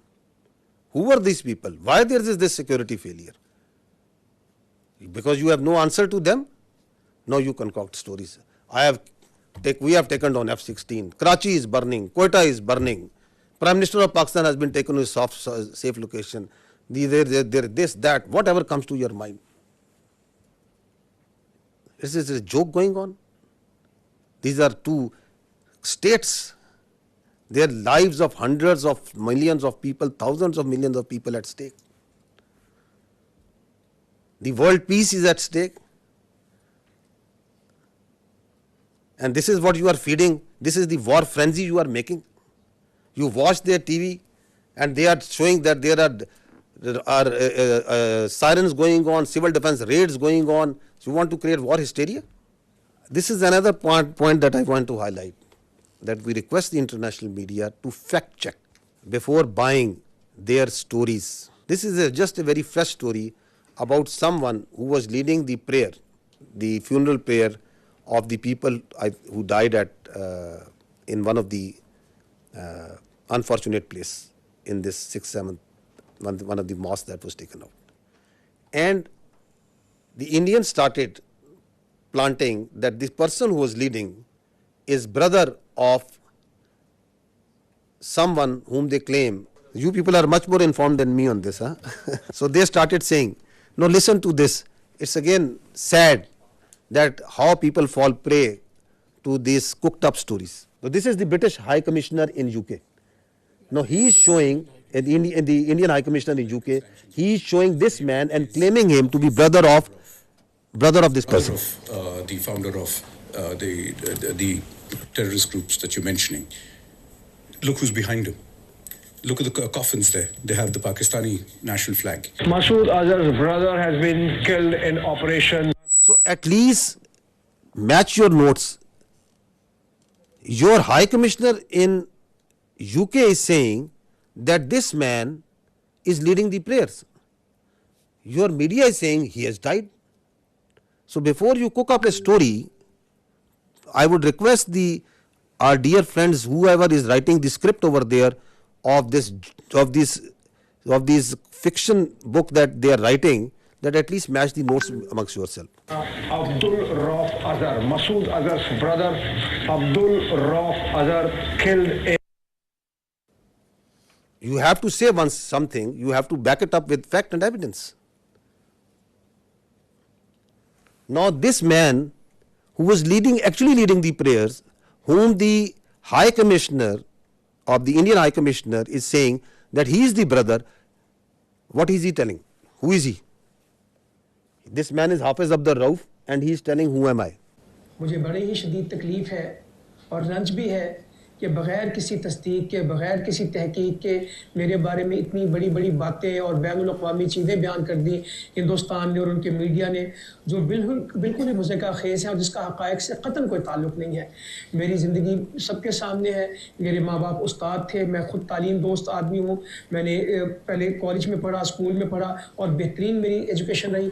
Who are these people? Why there is this security failure? Because you have no answer to them? No, you concoct stories. We have taken down F-16. Karachi is burning. Quetta is burning. Prime Minister of Pakistan has been taken to a safe location. This, that, whatever comes to your mind. Is this a joke going on? These are two states. Their lives of hundreds of millions of people, thousands of millions of people at stake. The world peace is at stake. And this is what you are feeding. This is the war frenzy you are making. You watch their TV and they are showing that there are sirens going on, civil defense raids going on. So you want to create war hysteria? This is another point that I want to highlight, that we request the international media to fact check before buying their stories. This is just a very fresh story about someone who was leading the prayer, the funeral prayer of the people who died in one of the unfortunate place in this 6th, 7th, one of the mosques that was taken out. And the Indians started planting that this person who was leading is brother of someone whom they claim. You people are much more informed than me on this. Huh? So they started saying, no, listen to this. It's again sad that how people fall prey to these cooked up stories. So this is the British High Commissioner in UK. Now he is showing, the Indian High Commissioner in UK, he is showing this man and claiming him to be brother of this person. The founder of the terrorist groups that you're mentioning. Look who's behind him. Look at the coffins there. They have the Pakistani national flag. Masood Azhar's brother has been killed in operation. So at least match your notes. Your High Commissioner in UK is saying that this man is leading the prayers. Your media is saying he has died. So before you cook up a story, I would request our dear friends, whoever is writing the script over there of this fiction book that they are writing, that at least match the notes amongst yourself. Abdul Rauf Azhar, Masood Azhar's brother, Abdul Rauf Azhar killed in. You have to say once something, you have to back it up with fact and evidence. Now this man who was actually leading the prayers, whom the High Commissioner of the Indian High Commissioner is saying that he is the brother, what is he telling? Who is he? This man is Hafiz Abdul Rauf and he is telling who am I? मुझे बड़ी ही शदीद तकलीफ है और रंज भी है कि बगैर किसी तस्दीक के, बगैर किसी तहकीक के मेरे बारे में इतनी बड़ी बड़ी बातें और बैनुल-अक़वामी चीज़ें बयान कर दी हिंदुस्तान ने और उनके मीडिया ने, जो बिल्कुल ही मुज़्ज़िक़ा खेज़ है और जिसका हक़ाइक़ से क़तन कोई ताल्लुक़ नहीं है। मेरी ज़िंदगी सबके सामने है। मेरे माँ बाप उस्ताद थे, मैं ख़ुद तालीम दोस्त आदमी हूँ। मैंने पहले कॉलेज में पढ़ा, स्कूल में पढ़ा और बेहतरीन मेरी एजुकेशन रही।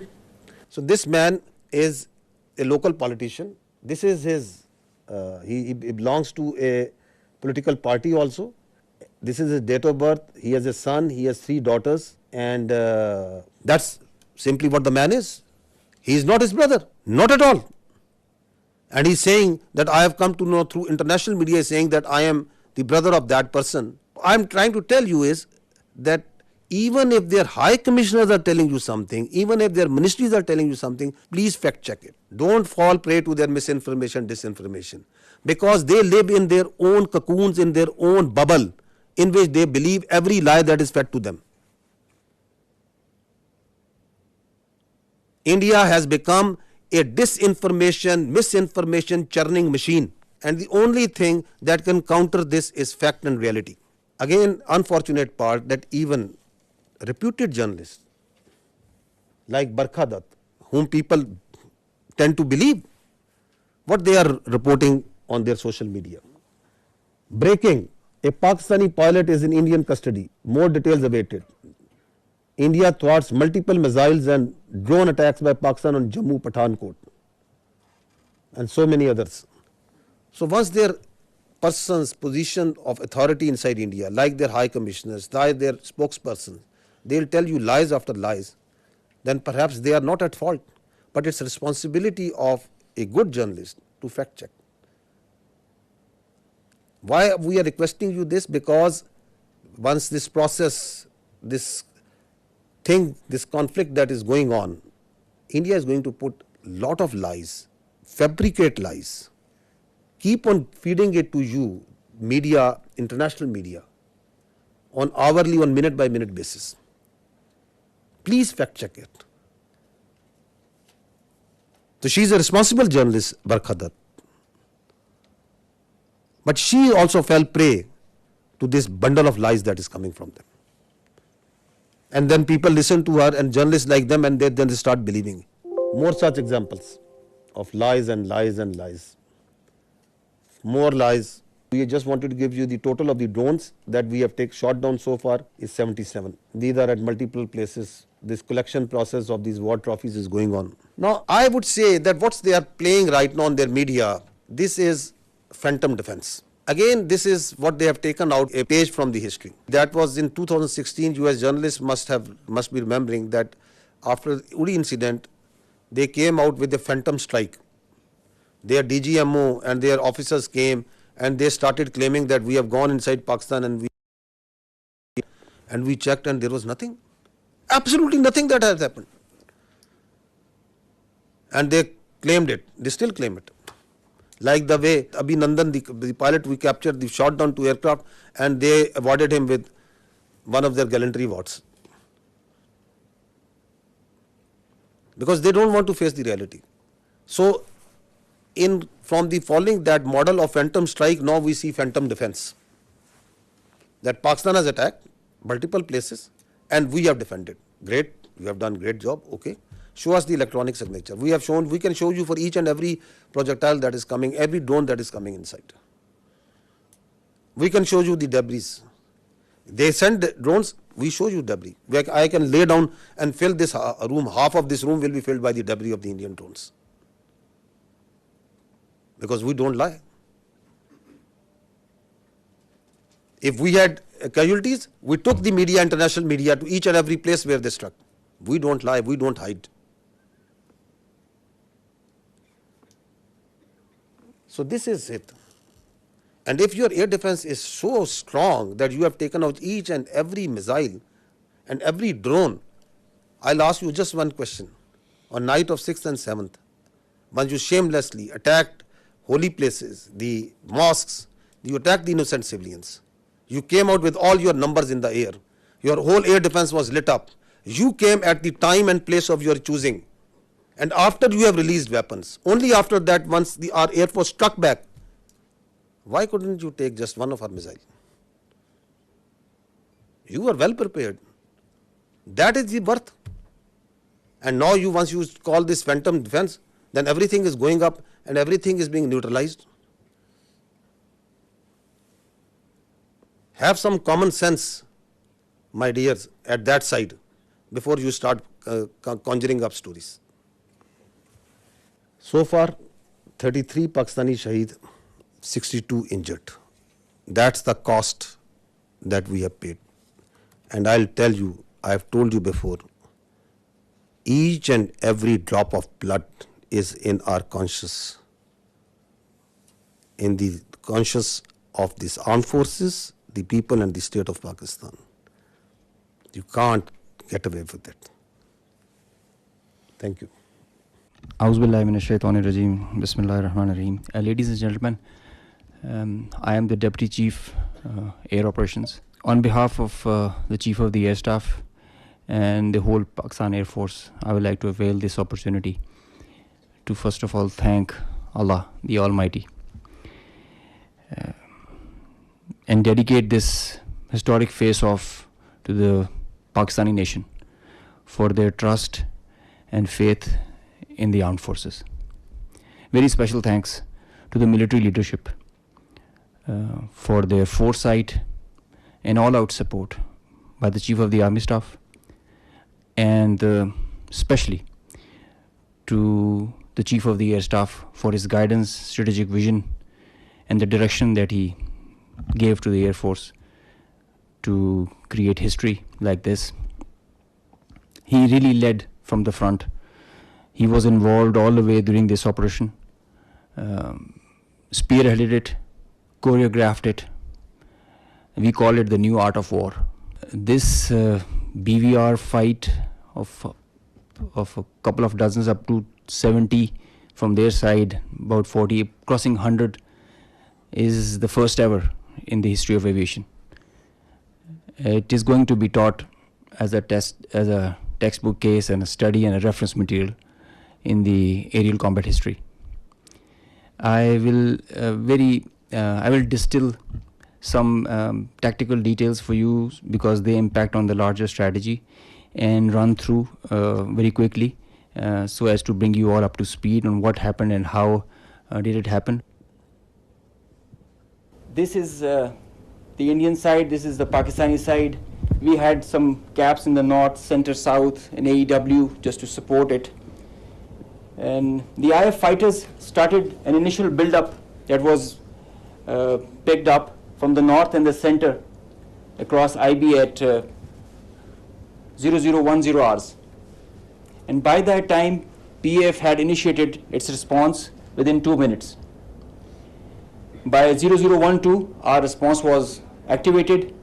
So this man is a local politician. This is his, he belongs to a political party also. This is his date of birth. He has a son, he has 3 daughters, and that's simply what the man is. He is not his brother, not at all. And he's saying that I have come to know through international media, saying that I am the brother of that person. I'm trying to tell you is that even if their high commissioners are telling you something, even if their ministries are telling you something, please fact check it. Don't fall prey to their misinformation, disinformation, because they live in their own cocoons, in their own bubble, in which they believe every lie that is fed to them. India has become a disinformation, misinformation churning machine, and the only thing that can counter this is fact and reality. Again, unfortunate part that even reputed journalists like Barkha Dutt, whom people tend to believe what they are reporting on their social media. Breaking: a Pakistani pilot is in Indian custody. More details awaited. India thwarts multiple missiles and drone attacks by Pakistan on Jammu, Pathankot, and so many others. So once their persons position of authority inside India, like their high commissioners, like their spokespersons, they'll tell you lies after lies, then perhaps they are not at fault, but it's a responsibility of a good journalist to fact check. Why we are requesting you this? Because once this process, this conflict that is going on, India is going to put lot of lies, fabricate lies, keep on feeding it to you, media, international media, on hourly, on minute by minute basis. Please fact check it. So she is a responsible journalist, Barkha Dutt, but she also fell prey to this bundle of lies that is coming from them. And then people listen to her and journalists like them, and then they start believing. More such examples of lies and lies and lies. More lies. We just wanted to give you the total of the drones that we have shot down so far is 77. These are at multiple places. This collection process of these war trophies is going on. Now, I would say that what they are playing right now on their media, this is phantom defense. Again, this is what they have taken out, a page from the history. That was in 2016. US journalists must be remembering that after the Uri incident, they came out with a phantom strike. Their DGMO and their officers came and they started claiming that we have gone inside Pakistan and we checked and there was nothing. Absolutely nothing that has happened. And they claimed it. They still claim it. Like the way Abhinandan, the pilot we captured, they shot down 2 aircraft and they awarded him with one of their gallantry awards. Because they don't want to face the reality. So, from the following that model of phantom strike, now we see phantom defense. that Pakistan has attacked multiple places and we have defended. Great, you have done great job, okay. Show us the electronic signature. We have shown, we can show you for each and every projectile that is coming, every drone that is coming inside. We can show you the debris. They send drones, we show you debris. I can lay down and fill this room, half of this room will be filled by the debris of the Indian drones. Because we don't lie. If we had casualties, we took the media, international media, to each and every place where they struck. We don't lie, we don't hide. So this is it. And if your air defense is so strong that you have taken out each and every missile and every drone, I'll ask you just one question. On night of 6th and 7th, when you shamelessly attacked holy places, the mosques, you attacked the innocent civilians. You came out with all your numbers in the air. Your whole air defense was lit up. You came at the time and place of your choosing. And after you have released weapons, only after that, once our Air Force struck back, why couldn't you take just one of our missiles? You were well prepared. That is the worth. And now once you call this phantom defense, then everything is going up and everything is being neutralized. Have some common sense, my dears, at that side before you start conjuring up stories. So far, 33 Pakistani Shaheed, 62 injured. That's the cost that we have paid. And I'll tell you, I have told you before, each and every drop of blood is in our conscience, in the conscience of these armed forces, the people and the state of Pakistan. You can't get away with it. Thank you. Auzubillahi minash shaitanir rajeem. Bismillahir Rahmanir Rahim. Ladies and gentlemen, I am the Deputy Chief Air Operations. On behalf of the Chief of the Air Staff and the whole Pakistan Air Force, I would like to avail this opportunity to first of all thank Allah, the Almighty, and dedicate this historic face-off to the Pakistani nation for their trust and faith in the armed forces. Very special thanks to the military leadership for their foresight and all-out support by the Chief of the Army Staff, and especially to the Chief of the Air Staff for his guidance, strategic vision, and the direction that he gave to the Air Force to create history like this. He really led from the front. He was involved all the way during this operation, spearheaded it, choreographed it. We call it the new art of war. This BVR fight of a couple of dozens up to 70 from their side, about 40, crossing 100, is the first ever in the history of aviation. It is going to be taught as a textbook case and a study and a reference material in the aerial combat history. I will distill some tactical details for you because they impact on the larger strategy, and run through very quickly so as to bring you all up to speed on what happened and how did it happen. This is the Indian side, this is the Pakistani side. We had some caps in the north, center, south, and AEW just to support it. And the IF fighters started an initial build-up that was picked up from the north and the center across IB at 0010 hours. And by that time, PAF had initiated its response within 2 minutes. By 0012, our response was activated.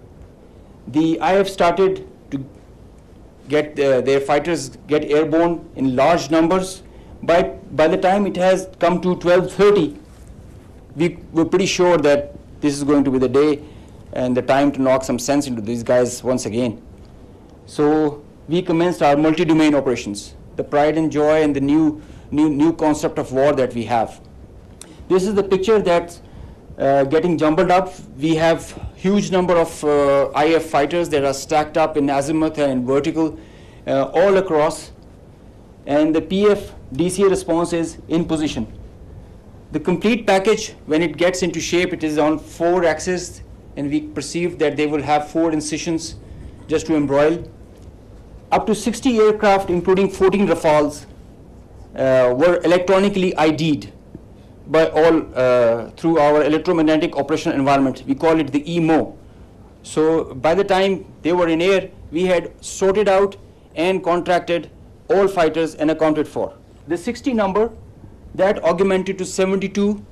The IF started to get their fighters get airborne in large numbers. By the time it has come to 12:30, we were pretty sure that this is going to be the day and the time to knock some sense into these guys once again. So we commenced our multi-domain operations, the pride and joy and the new concept of war that we have. This is the picture that getting jumbled up. We have huge number of IF fighters that are stacked up in azimuth and vertical all across, and the PF DCA response is in position. The complete package, when it gets into shape, it is on 4 axes, and we perceive that they will have 4 incisions just to embroil. Up to 60 aircraft, including 14 Rafales, were electronically ID'd by all through our electromagnetic operational environment. We call it the EMO. So by the time they were in air, we had sorted out and contracted all fighters and accounted for. The 60 number, that augmented to 72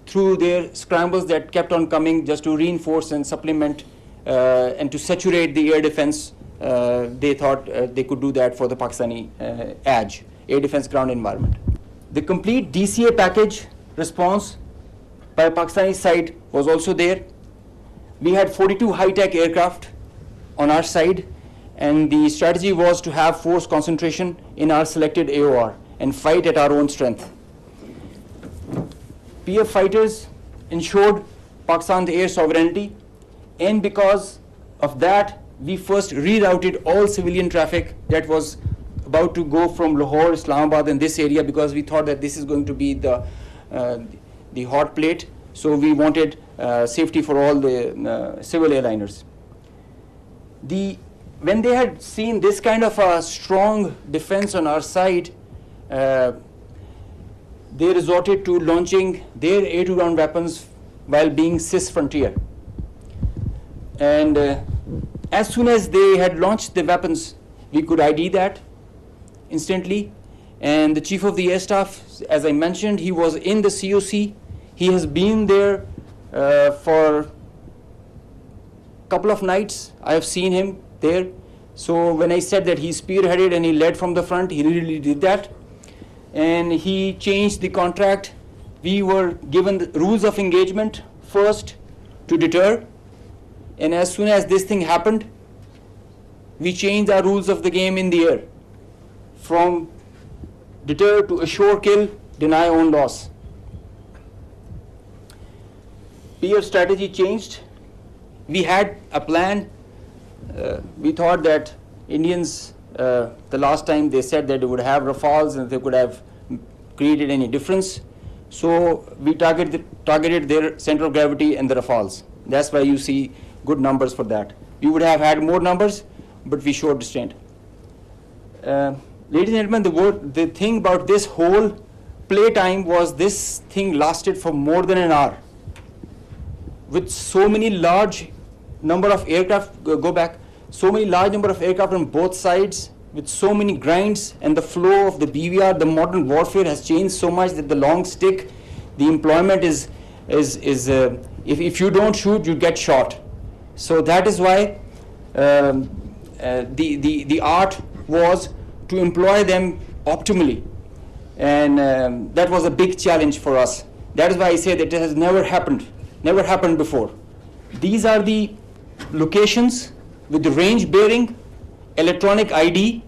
through their scrambles that kept on coming just to reinforce and supplement and to saturate the air defense. They thought they could do that for the Pakistani ADG, air defense ground environment. The complete DCA package response by Pakistani side was also there. We had 42 high-tech aircraft on our side, and the strategy was to have force concentration in our selected AOR and fight at our own strength. PF fighters ensured Pakistan's air sovereignty, and because of that, we first rerouted all civilian traffic that was about to go from Lahore, Islamabad, and this area, because we thought that this is going to be the hot plate. So we wanted safety for all the civil airliners. When they had seen this kind of a strong defense on our side, they resorted to launching their air-to-ground weapons while being cis-frontier. And as soon as they had launched the weapons, we could ID that instantly. And the Chief of the Air Staff, as I mentioned, he was in the COC. He has been there for a couple of nights. I have seen him there. So when I said that he spearheaded and he led from the front, he really did that. And he changed the contract. We were given the rules of engagement first to deter. And as soon as this thing happened, we changed our rules of the game in the air from deter to assure kill, deny own loss. PF strategy changed. We had a plan. We thought that Indians, the last time they said that they would have Rafales and they could have created any difference. So we targeted their center of gravity and the Rafales. That's why you see good numbers for that. We would have had more numbers, but we showed restraint. Ladies and gentlemen, the thing about this whole playtime was this thing lasted for more than an hour. With so many large number of aircraft, so many large number of aircraft on both sides, with so many grinds, and the flow of the BVR, the modern warfare has changed so much that the long stick, the employment is if you don't shoot, you get shot. So that is why the art was to employ them optimally, and that was a big challenge for us. That is why I say that it has never happened before. These are the locations with the range bearing, electronic ID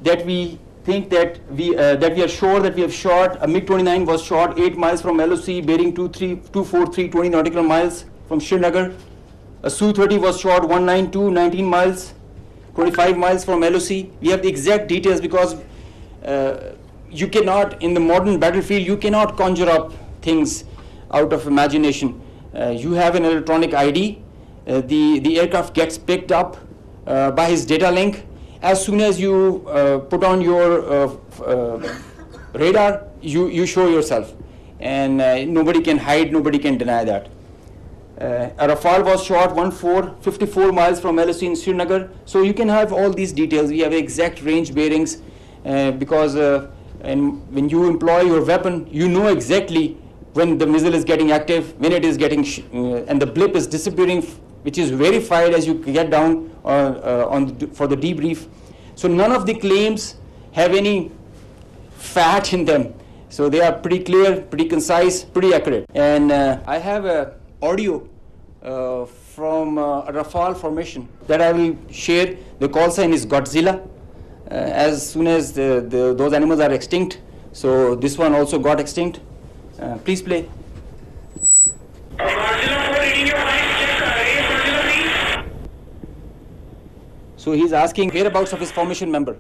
that we think that we are sure that we have shot. A MiG-29 was shot 8 miles from LOC, bearing 24320 nautical miles from Srinagar. A Su-30 was shot 192, 19 miles, 25 miles from LOC. We have the exact details because you cannot, in the modern battlefield, you cannot conjure up things out of imagination. You have an electronic ID. The aircraft gets picked up by his data link. As soon as you put on your radar, you show yourself. And nobody can hide, nobody can deny that. A Rafale was shot 54 miles from LOC in Srinagar. So you can have all these details. We have exact range bearings because and when you employ your weapon, you know exactly when the missile is getting active, when it is getting, and the blip is disappearing, which is verified as you get down for the debrief. So none of the claims have any fat in them. So they are pretty clear, pretty concise, pretty accurate. And I have an audio from a Rafale formation that I will share. The call sign is Godzilla. As soon as those animals are extinct, so this one also got extinct. Please play. So he's asking whereabouts of his formation member.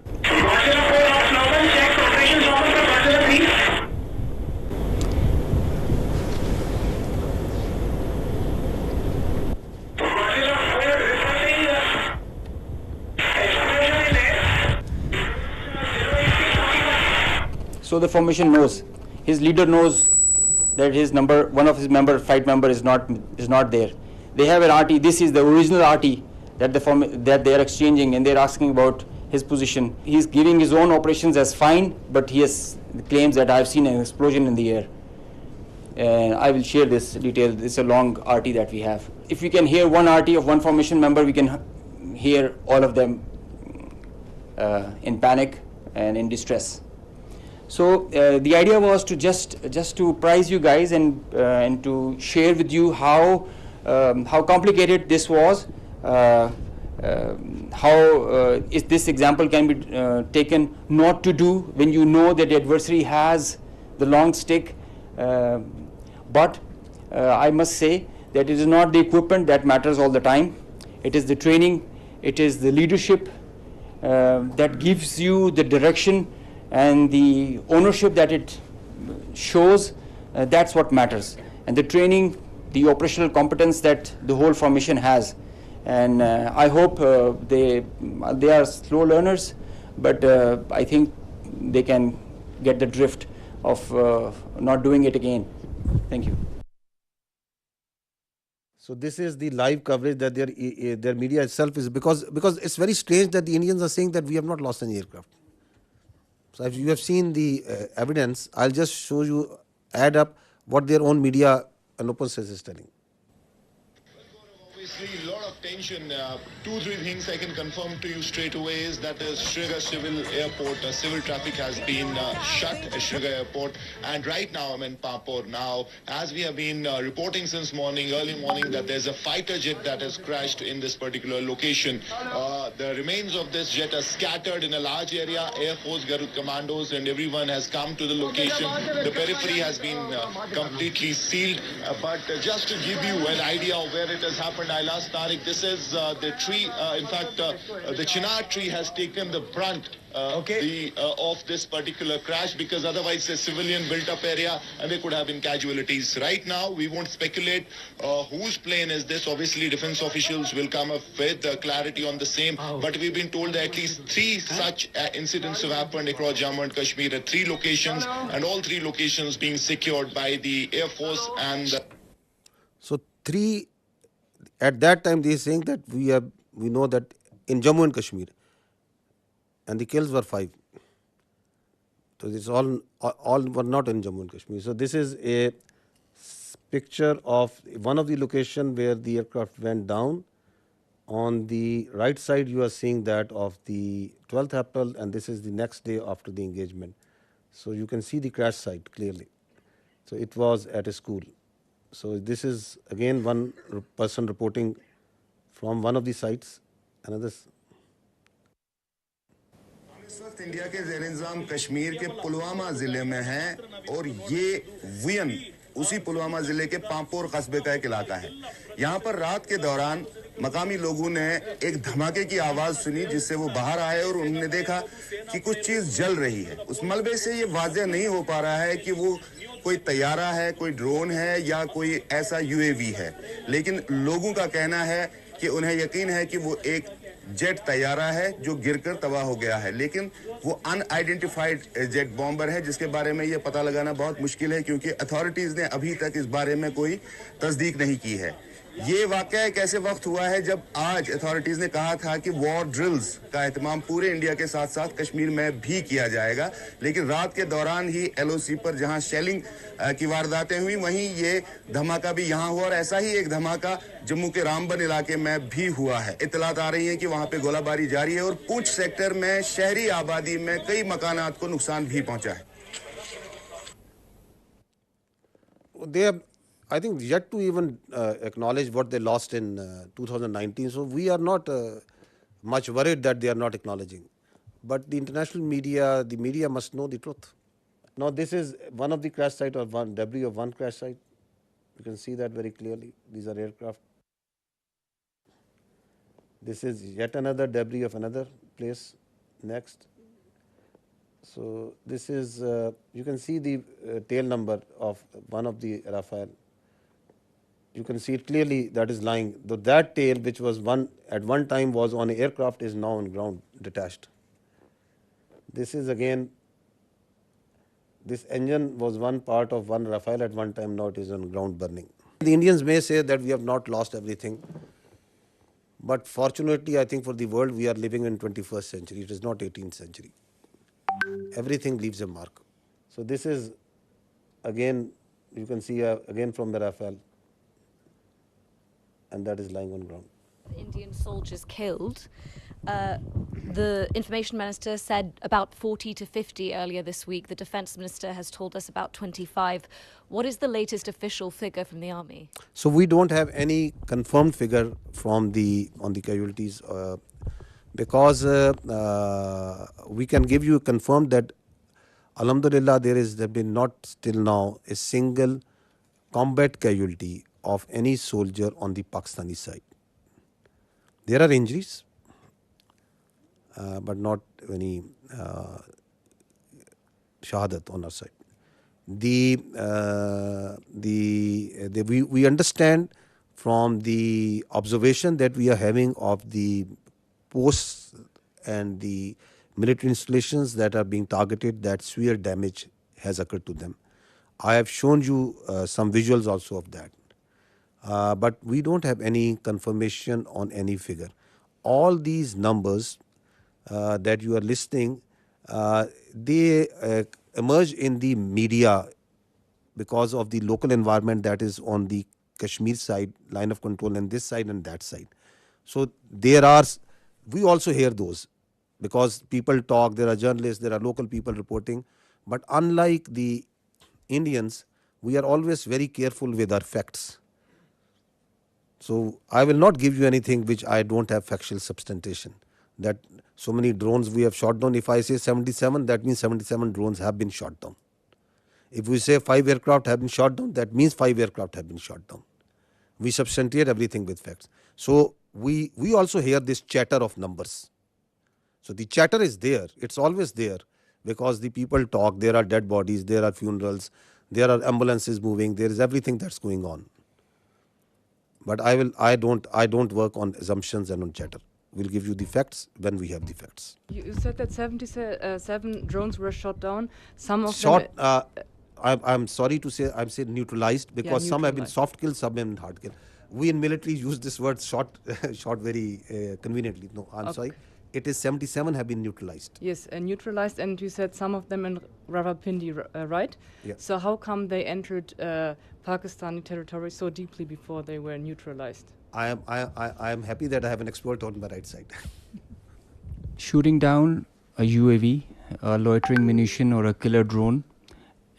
So the formation knows, his leader knows that his number, one of his member, flight member is not there. They have an RT. This is the original RT that they are exchanging, and they're asking about his position. He's giving his own operations as fine, but he has claims that I've seen an explosion in the air. And I will share this detail. It's a long RT that we have. If we can hear one RT of one formation member, we can hear all of them in panic and in distress. So the idea was to just to prize you guys and to share with you how complicated this was, how this example can be taken not to do when you know that the adversary has the long stick. But I must say that it is not the equipment that matters all the time. It is the training, it is the leadership that gives you the direction and the ownership that it shows. That's what matters. And the training, the operational competence that the whole formation has. And I hope they are slow learners, but I think they can get the drift of not doing it again. Thank you. So this is the live coverage that their media itself is, because it's very strange that the Indians are saying that we have not lost any aircraft. So if you have seen the evidence, I'll just show you, add up what their own media and open source is telling. Obviously, a lot of tension. 2-3 things I can confirm to you straight away is that the Srinagar Civil Airport, civil traffic has been shut at Srinagar Airport. And right now I'm in Pampur. Now, as we have been reporting since early morning, that there's a fighter jet that has crashed in this particular location. The remains of this jet are scattered in a large area. Air Force, Garud commandos and everyone has come to the location. The periphery has been completely sealed. But just to give you an idea of where it has happened, I'll ask Tariq, this is the tree. In fact, the chinar tree has taken the brunt of this particular crash, because otherwise it's a civilian built-up area and there could have been casualties. Right now, we won't speculate whose plane is this. Obviously, defense officials will come up with clarity on the same. But we've been told that at least 3 such incidents have happened across Jammu and Kashmir at 3 locations, and all 3 locations being secured by the Air Force and So 3. At that time, they are saying that we know that in Jammu and Kashmir, and the kills were 5. So this all were not in Jammu and Kashmir. So this is a picture of one of the location where the aircraft went down. On the right side, you are seeing that of the 12th April, and this is the next day after the engagement. So you can see the crash site clearly. So it was at a school. So this is again one person reporting from one of the sites. Another. इस वक्त India के ज़ेर-ए-इंतज़ाम कश्मीर के पुलवामा ज़िले में हैं और ये vein उसी पुलवामा ज़िले के पांपोर कस्बे का एक इलाका है। यहाँ पर रात के दौरान मकामी लोगों ने एक धमाके की आवाज़ सुनी, जिससे वो बाहर आए और उन्होंने देखा कि कुछ चीज़ जल रही है। उस मलबे से ये वाज़ेह नहीं हो पा रहा है कि वो कोई तैयारा है, कोई ड्रोन है या कोई ऐसा यूएवी है, लेकिन लोगों का कहना है कि उन्हें यकीन है कि वो एक जेट तैयारा है जो गिरकर तबाह हो गया है, लेकिन वो अनआइडेंटिफाइड जेट बॉम्बर है, जिसके बारे में ये पता लगाना बहुत मुश्किल है क्योंकि अथॉरिटीज़ ने अभी तक इस बारे में कोई तस्दीक नहीं की है। ये वाकया एक ऐसे वक्त हुआ है जब आज अथॉरिटीज़ ने कहा था कि वॉर ड्रिल्स का एहतमाम पूरे इंडिया के साथ साथ कश्मीर में भी किया जाएगा, लेकिन रात के दौरान ही एलओसी पर जहां शेलिंग की वारदातें हुई, वहीं ये धमाका भी यहां हुआ और ऐसा ही एक धमाका जम्मू के रामबन इलाके में भी हुआ है। इत्तलात आ रही हैं कि वहां पे गोलाबारी जारी है और पूंछ सेक्टर में शहरी आबादी में कई मकानात को नुकसान भी पहुंचा है। I think yet to even acknowledge what they lost in 2019. So we are not much worried that they are not acknowledging. But the international media, the media must know the truth. Now this is one of the crash site or one debris of one crash site. You can see that very clearly. These are aircraft. This is yet another debris of another place. Next. So this is, you can see the tail number of one of the Rafale. You can see it clearly that is lying. Though that tail, which was at one time was on an aircraft, is now on ground detached. This is again, this engine was one part of one Rafale at one time, now it is on ground burning. The Indians may say that we have not lost everything. But fortunately, I think for the world, we are living in 21st century. It is not 18th century. Everything leaves a mark. So this is, again, you can see again from the Rafale. And that is lying on ground. Indian soldiers killed. The information minister said about 40 to 50 earlier this week. The defense minister has told us about 25. What is the latest official figure from the army? So we don't have any confirmed figure from on the casualties because we can give you confirmed that Alhamdulillah there have been not till now a single combat casualty of any soldier on the Pakistani side. There are injuries, but not any shahadat on our side. We understand from the observation that we are having of the posts and the military installations that are being targeted, that severe damage has occurred to them. I have shown you some visuals also of that. But we don't have any confirmation on any figure. All these numbers that you are listing, they emerge in the media because of the local environment that is on the Kashmir side, line of control, and this side and that side. So we also hear those because people talk, there are journalists, there are local people reporting. But unlike the Indians, we are always very careful with our facts. So I will not give you anything which I don't have factual substantiation. That so many drones we have shot down. If I say 77, that means 77 drones have been shot down. If we say 5 aircraft have been shot down, that means 5 aircraft have been shot down. We substantiate everything with facts. So we also hear this chatter of numbers. So the chatter is there. It's always there because the people talk. There are dead bodies. There are funerals. There are ambulances moving. There is everything that's going on. But I don't work on assumptions and on chatter. We'll give you the facts when we have the facts. You said that 77 drones were shot down. Some of them. I'm sorry to say, I'm saying neutralized because some have been soft kill, some have been hard kill. We in military use this word shot very conveniently. No, I'm sorry. It is 77 have been neutralized. Yes, neutralized, and you said some of them in Rawalpindi, right? Yeah. So how come they entered Pakistani territory so deeply before they were neutralized? I am happy that I have an expert on my right side. Shooting down a UAV, a loitering munition, or a killer drone,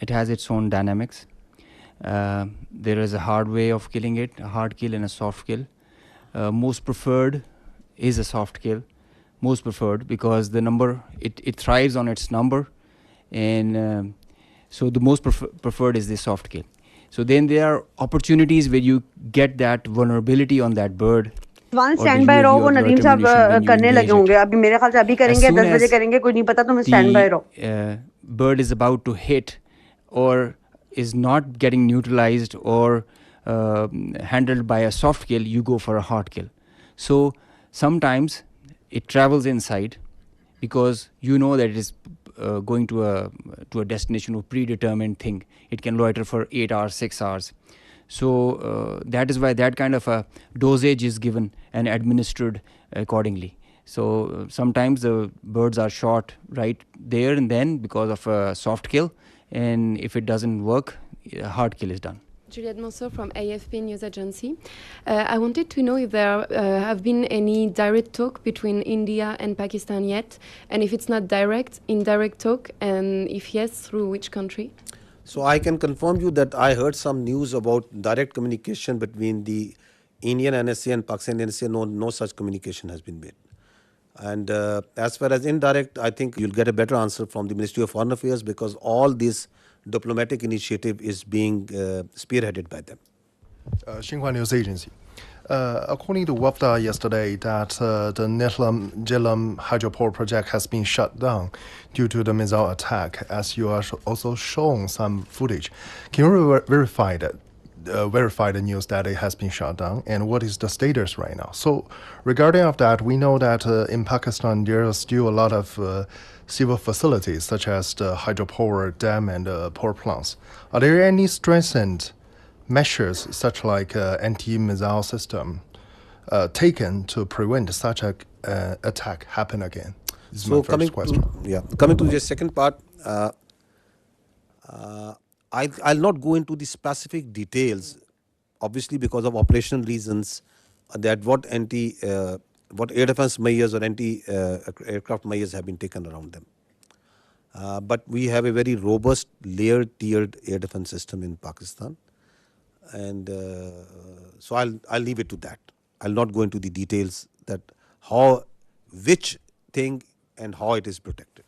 it has its own dynamics. There is a hard way of killing it, a hard kill and a soft kill. Most preferred is a soft kill. Most preferred because the number, it thrives on its number, and so the most preferred is the soft kill. So then there are opportunities where you get that vulnerability on that bird. One standby रहो वो नदीम साहब करने लगे होंगे अभी मेरे ख्याल से अभी करेंगे 10 बजे करेंगे कुछ नहीं पता तुम standby रहो. Bird is about to hit or is not getting neutralized or handled by a soft kill, you go for a hard kill. So sometimes it travels inside because you know that it is going to a destination or predetermined thing. It can loiter for 8 hours, 6 hours. So that is why that kind of a dosage is given and administered accordingly. So sometimes the birds are shot right there and then because of a soft kill, and if it doesn't work, a hard kill is done. Juliette Mansour from AFP News Agency. I wanted to know if there have been any direct talk between India and Pakistan yet, and if it's not direct, indirect talk, and if yes, through which country? So I can confirm you that I heard some news about direct communication between the Indian NSA and Pakistan NSA. No such communication has been made. And as far as indirect, I think you'll get a better answer from the Ministry of Foreign Affairs because all this diplomatic initiative is being spearheaded by them. Xinhua News Agency. According to WAFDA yesterday, that the Netlum hydropower project has been shut down due to the missile attack, as you are also shown some footage. Can you verify the news that it has been shut down, and what is the status right now? So regarding of that, we know that in Pakistan there are still a lot of civil facilities such as the hydropower dam and power plants. Are there any strengthened measures such like anti-missile system taken to prevent such a attack happen again? This is my first question. Coming to the second part, I'll not go into the specific details, obviously because of operational reasons, that what air defense measures or anti-aircraft measures have been taken around them. But we have a very robust layered tiered air defense system in Pakistan. And so I'll leave it to that. I'll not go into the details that which thing and how it is protected.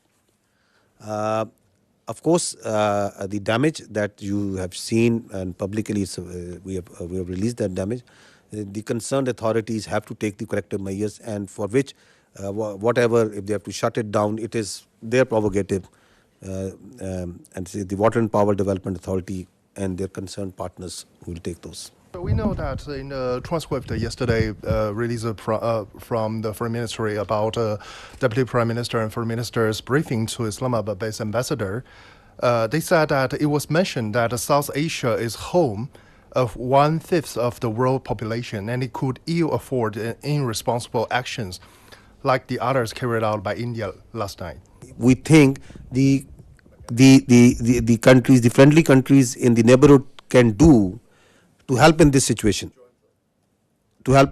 Of course, the damage that you have seen and publicly we have released that damage. The concerned authorities have to take the corrective measures, and for which whatever, if they have to shut it down, it is their prerogative, and the Water and Power Development Authority and their concerned partners who will take those. We know that in the transcript yesterday released from the Foreign Ministry about Deputy Prime Minister and Foreign Minister's briefing to Islamabad-based ambassador, they said that it was mentioned that South Asia is home of 1/5 of the world population, and it could ill afford irresponsible actions like the others carried out by India last night. We think the countries, the friendly countries in the neighborhood can do to help in this situation. To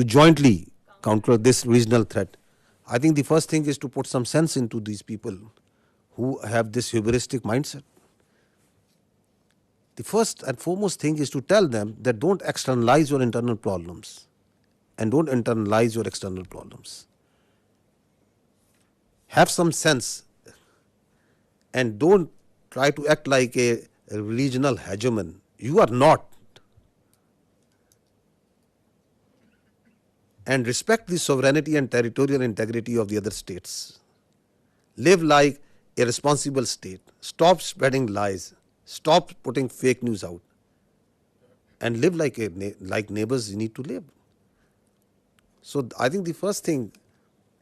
jointly counter this regional threat. I think the first thing is to put some sense into these people who have this hubristic mindset. The first and foremost thing is to tell them that don't externalize your internal problems and don't internalize your external problems. Have some sense and don't try to act like a regional hegemon. You are not. And respect the sovereignty and territorial integrity of the other states. Live like a responsible state. Stop spreading lies. Stop putting fake news out. And live like neighbors you need to live. So I think the first thing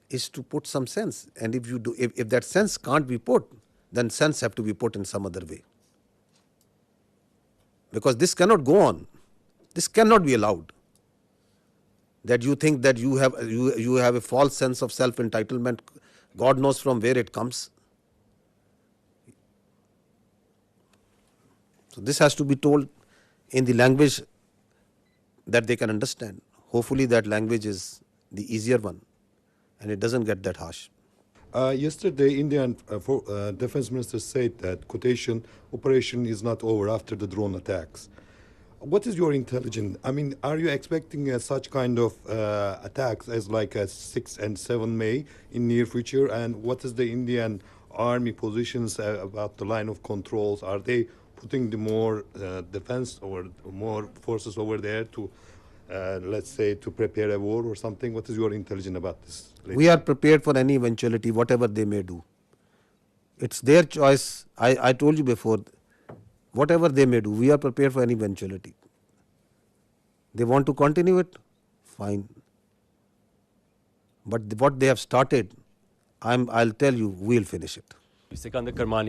is to put some sense. And if that sense can't be put, then sense have to be put in some other way. Because this cannot go on. This cannot be allowed. That you think that you have a false sense of self-entitlement, God knows from where it comes. So this has to be told in the language that they can understand. Hopefully that language is the easier one and it doesn't get that harsh. Yesterday, Indian Defense Minister said that quotation operation is not over after the drone attacks. What is your intelligence? I mean, are you expecting such kind of attacks as like a 6 and 7 May in near future? And what is the Indian army positions about the line of controls? Are they putting the more defense or more forces over there to, let's say, to prepare a war or something? What is your intelligence about this? We are prepared for any eventuality, whatever they may do. It's their choice. I told you before, whatever they may do, we are prepared for any eventuality. They want to continue it, fine. But what they have started, I'll tell you, we'll finish it. Sikandar Karmani